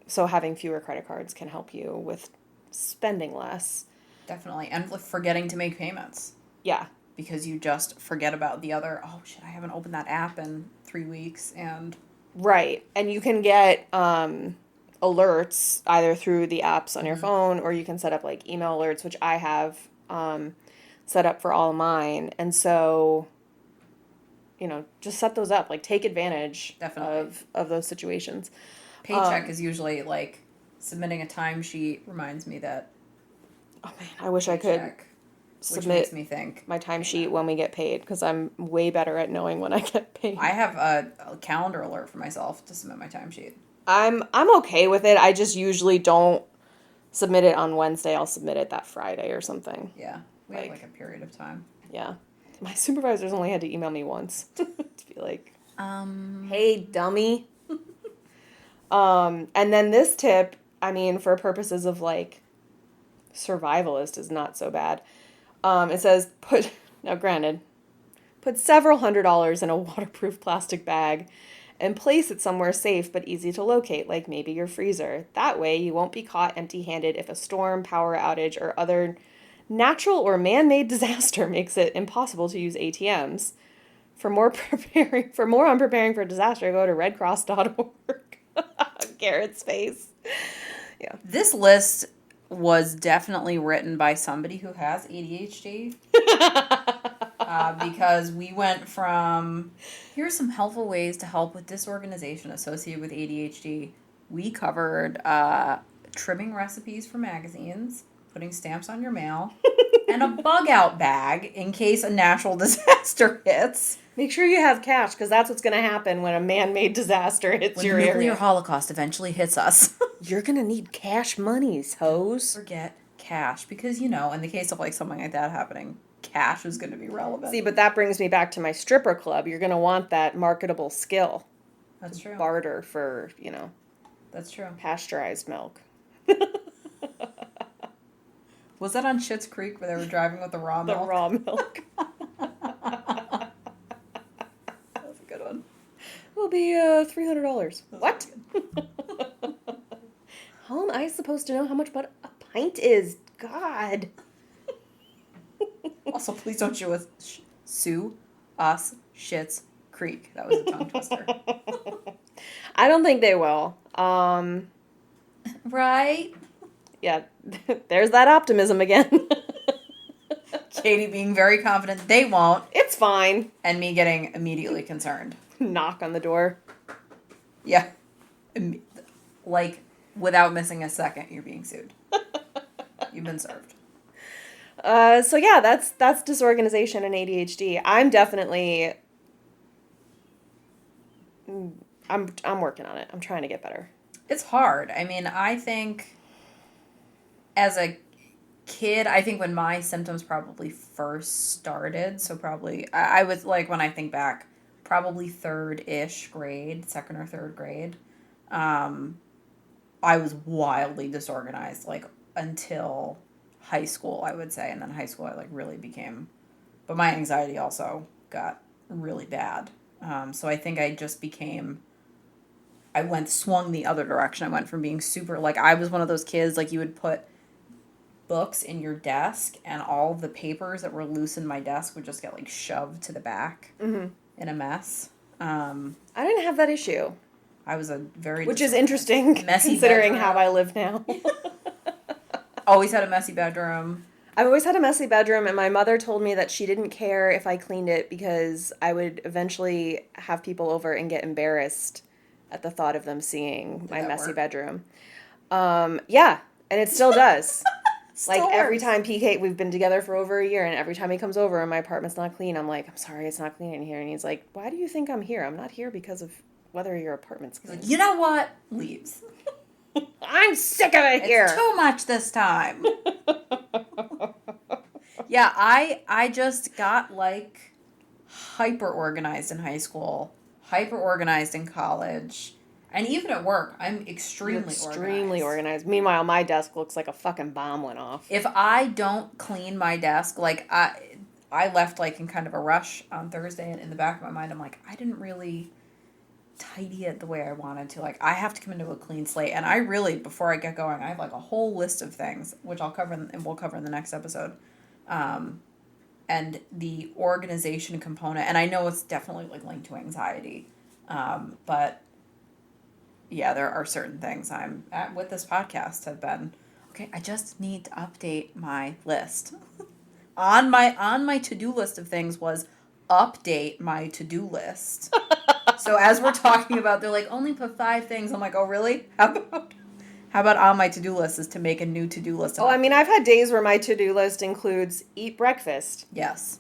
So having fewer credit cards can help you with spending less. Definitely. And forgetting to make payments. Yeah. Because you just forget about the other, oh shit, I haven't opened that app in 3 weeks and... Right. And you can get alerts either through the apps on your phone or you can set up like email alerts, which I have set up for all of mine. And so, just set those up. Like take advantage of those situations. Paycheck is usually like submitting a timesheet reminds me that. Oh man, I wish I could submit makes me think my timesheet when we get paid because I'm way better at knowing when I get paid. I have a calendar alert for myself to submit my timesheet. I'm okay with it. I just usually don't submit it on Wednesday. I'll submit it that Friday or something. Yeah, we have like a period of time. Yeah, my supervisors only had to email me once to be like, "Hey, dummy." And then this tip, I mean, for purposes of like survivalist is not so bad. It says put Put several $100s in a waterproof plastic bag and place it somewhere safe but easy to locate, like maybe your freezer. That way you won't be caught empty-handed if a storm, power outage, or other natural or man-made disaster makes it impossible to use ATMs. For more on preparing for disaster, go to redcross.org. Garrett's face. Yeah. This list was definitely written by somebody who has ADHD. Because we went from, here's some helpful ways to help with disorganization associated with ADHD. We covered trimming recipes for magazines, putting stamps on your mail, and a bug out bag in case a natural disaster hits. Make sure you have cash, because that's what's going to happen when a man-made disaster hits your area. When the nuclear holocaust eventually hits us. You're going to need cash monies, hoes. Forget cash, because, in the case of, something like that happening, cash is going to be relevant. See, but that brings me back to my stripper club. You're going to want that marketable skill. That's true. Barter for, That's true. pasteurized milk. Was that on Schitt's Creek where they were driving with the raw milk? The raw milk. That was a good one. Will be $300. What? How am I supposed to know how much a pint is? God. Also, please don't sue us Schitt's Creek. That was a tongue twister. I don't think they will. Right? Yeah, there's that optimism again. Katie being very confident they won't. It's fine. And me getting immediately concerned. Knock on the door. Yeah. Without missing a second, you're being sued. You've been served. So yeah, that's disorganization and ADHD. I'm definitely I'm working on it. I'm trying to get better. It's hard. I mean, I think as a kid, I think when my symptoms probably first started, so probably, I was when I think back, probably third-ish grade, second or third grade, I was wildly disorganized, until high school, I would say. And then high school, I really became, but my anxiety also got really bad. So I think I just swung the other direction. I went from being super, I was one of those kids, you would put books in your desk and all of the papers that were loose in my desk would just get shoved to the back in a mess. I didn't have that issue. I was a very... Which is interesting, messy considering bedroom. how I live now. Always had a messy bedroom. I've always had a messy bedroom, and my mother told me that she didn't care if I cleaned it because I would eventually have people over and get embarrassed at the thought of them seeing my messy bedroom. Yeah, and it still does. Every time PK, we've been together for over a year, and every time he comes over and my apartment's not clean, I'm like, I'm sorry, it's not clean in here. And he's like, why do you think I'm here? I'm not here because of whether your apartment's clean. You know what? Leaves. I'm sick of it here. It's too much this time. Yeah, I just got hyper organized in high school, hyper organized in college. And even at work, I'm extremely organized. Meanwhile, my desk looks like a fucking bomb went off. If I don't clean my desk, I left in kind of a rush on Thursday, and in the back of my mind, I'm I didn't really tidy it the way I wanted to. I have to come into a clean slate. And I really, before I get going, I have a whole list of things, which we'll cover in the next episode. And the organization component, and I know it's definitely linked to anxiety, but yeah, there are certain things with this podcast have been, okay, I just need to update my list. on my to-do list of things was update my to-do list. So as we're talking about, they're only put 5 things. I'm oh, really? How about on my to-do list is to make a new to-do list? Oh, I mean, I've had days where my to-do list includes eat breakfast. Yes.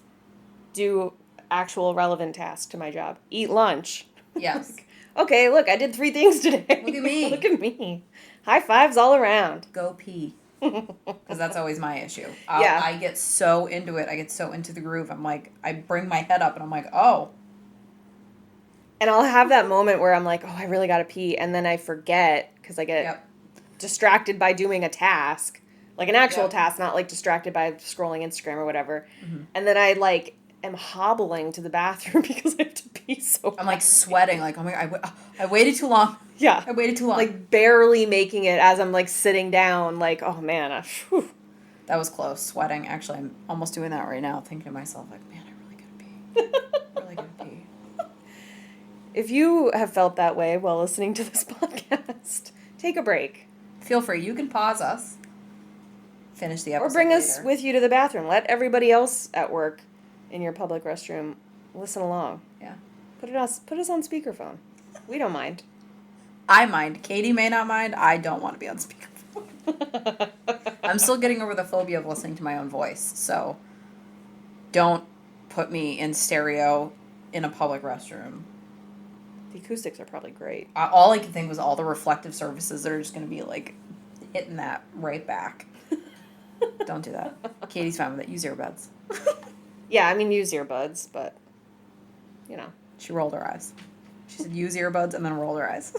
Do actual relevant tasks to my job. Eat lunch. Yes. Okay, look, I did 3 things today. Look at me. Look at me. High fives all around. Go pee. Because that's always my issue. I get so into it. I get so into the groove. I'm I bring my head up and I'm oh. And I'll have that moment where I'm oh, I really got to pee. And then I forget because I get distracted by doing a task. An actual task, not distracted by scrolling Instagram or whatever. Mm-hmm. And then I am hobbling to the bathroom because I have to pee so I'm like sweating, like, oh my God, I waited too long. Yeah. I waited too long. Like barely making it as I'm like sitting down, like, oh man, whew. That was close, sweating. Actually, I'm almost doing that right now, thinking to myself, like, man, I really gotta pee. Really gotta pee. If you have felt that way while listening to this podcast, take a break. Feel free. You can pause us. Finish the episode Or bring later. us with you to the bathroom. Let everybody else at work in your public restroom listen along. Yeah. Put us on speakerphone. We don't mind. I mind. Katie may not mind. I don't want to be on speakerphone. I'm still getting over the phobia of listening to my own voice, so don't put me in stereo in a public restroom. The acoustics are probably great. All I could think was all the reflective surfaces that are just going to be, like, hitting that right back. Don't do that. Katie's fine with it. Use earbuds. Yeah, I mean, use earbuds, but, you know. She rolled her eyes. She said, use earbuds, and then rolled her eyes.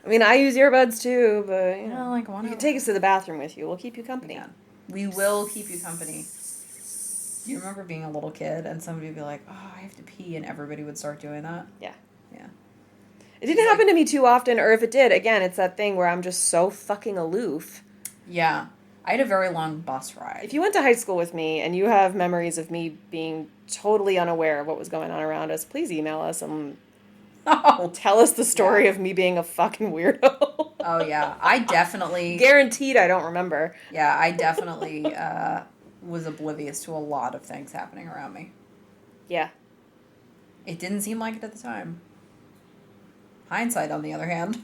I mean, I use earbuds too, but, you know. Like, you can take us to the bathroom with you. We'll keep you company. Yeah. We will keep you company. Do you remember being a little kid and somebody would be like, oh, I have to pee, and everybody would start doing that? Yeah. Yeah. It didn't happen to me too often, or if it did, again, it's that thing where I'm just so fucking aloof. Yeah. I had a very long bus ride. If you went to high school with me and you have memories of me being totally unaware of what was going on around us, please email us and tell us the story of me being a fucking weirdo. Oh, yeah. I definitely... Guaranteed I don't remember. Yeah, I definitely was oblivious to a lot of things happening around me. Yeah. It didn't seem like it at the time. Hindsight, on the other hand.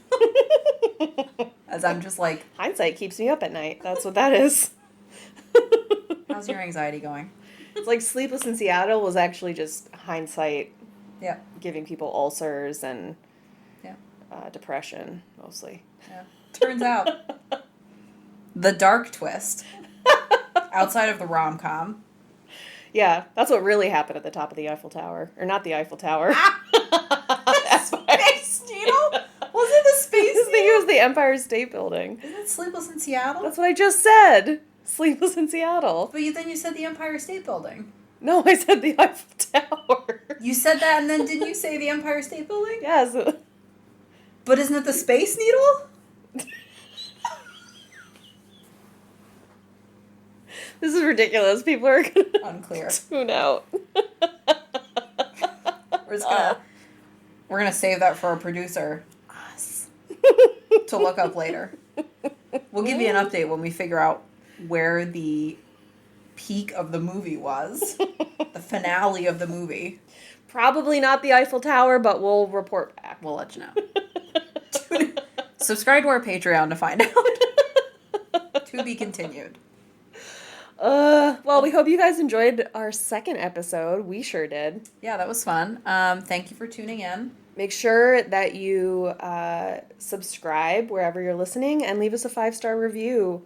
As I'm just like... Hindsight keeps me up at night. That's what that is. How's your anxiety going? It's like Sleepless in Seattle was actually just hindsight. Yeah. Giving people ulcers and yeah, depression, mostly. Yeah. Turns out, the dark twist, outside of the rom-com. Yeah, that's what really happened at the top of the Eiffel Tower. Or not the Eiffel Tower. Space Needle? Was it the Space Needle? I think it was the Empire State Building. Isn't it Sleepless in Seattle? That's what I just said. Sleepless in Seattle. But then you said the Empire State Building. No, I said the Eiffel Tower. You said that, and then didn't you say the Empire State Building? Yes. But isn't it the Space Needle? This is ridiculous. People are going to unclear. Tune out. We're gonna save that for our producer, us, to look up later. We'll give you an update when we figure out where the peak of the movie was, the finale of the movie. Probably not the Eiffel Tower, but we'll report back. We'll let you know. Subscribe to our Patreon to find out. To be continued. Well, we hope you guys enjoyed our second episode. We sure did. Yeah, that was fun. Thank you for tuning in. Make sure that you subscribe wherever you're listening and leave us a 5-star review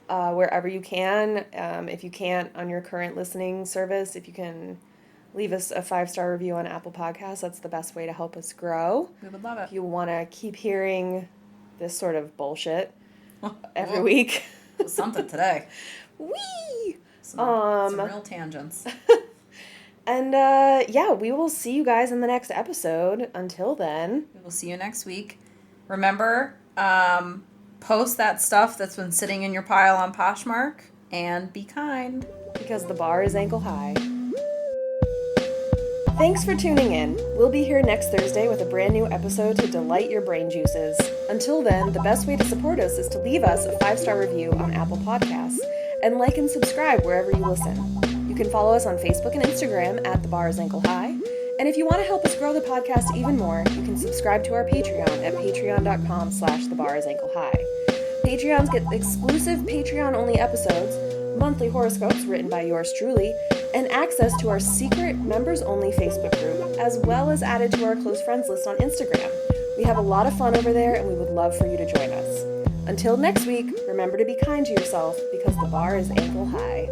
wherever you can. If you can't on your current listening service, if you can leave us a 5-star review on Apple Podcasts, that's the best way to help us grow. We would love it. If you want to keep hearing this sort of bullshit every week. Something today. Whee! Some real tangents. And, yeah, we will see you guys in the next episode. Until then. We will see you next week. Remember, post that stuff that's been sitting in your pile on Poshmark, and be kind. Because the bar is ankle high. Thanks for tuning in. We'll be here next Thursday with a brand new episode to delight your brain juices. Until then, the best way to support us is to leave us a 5-star review on Apple Podcasts and like and subscribe wherever you listen. You can follow us on Facebook and Instagram at The Bar is Ankle High. And if you want to help us grow the podcast even more, you can subscribe to our Patreon at patreon.com/thebarIsAnkleHigh. Patreons get exclusive Patreon-only episodes, monthly horoscopes written by yours truly, and access to our secret members-only Facebook group, as well as added to our close friends list on Instagram. We have a lot of fun over there, and we would love for you to join us. Until next week, remember to be kind to yourself, because the bar is ankle high.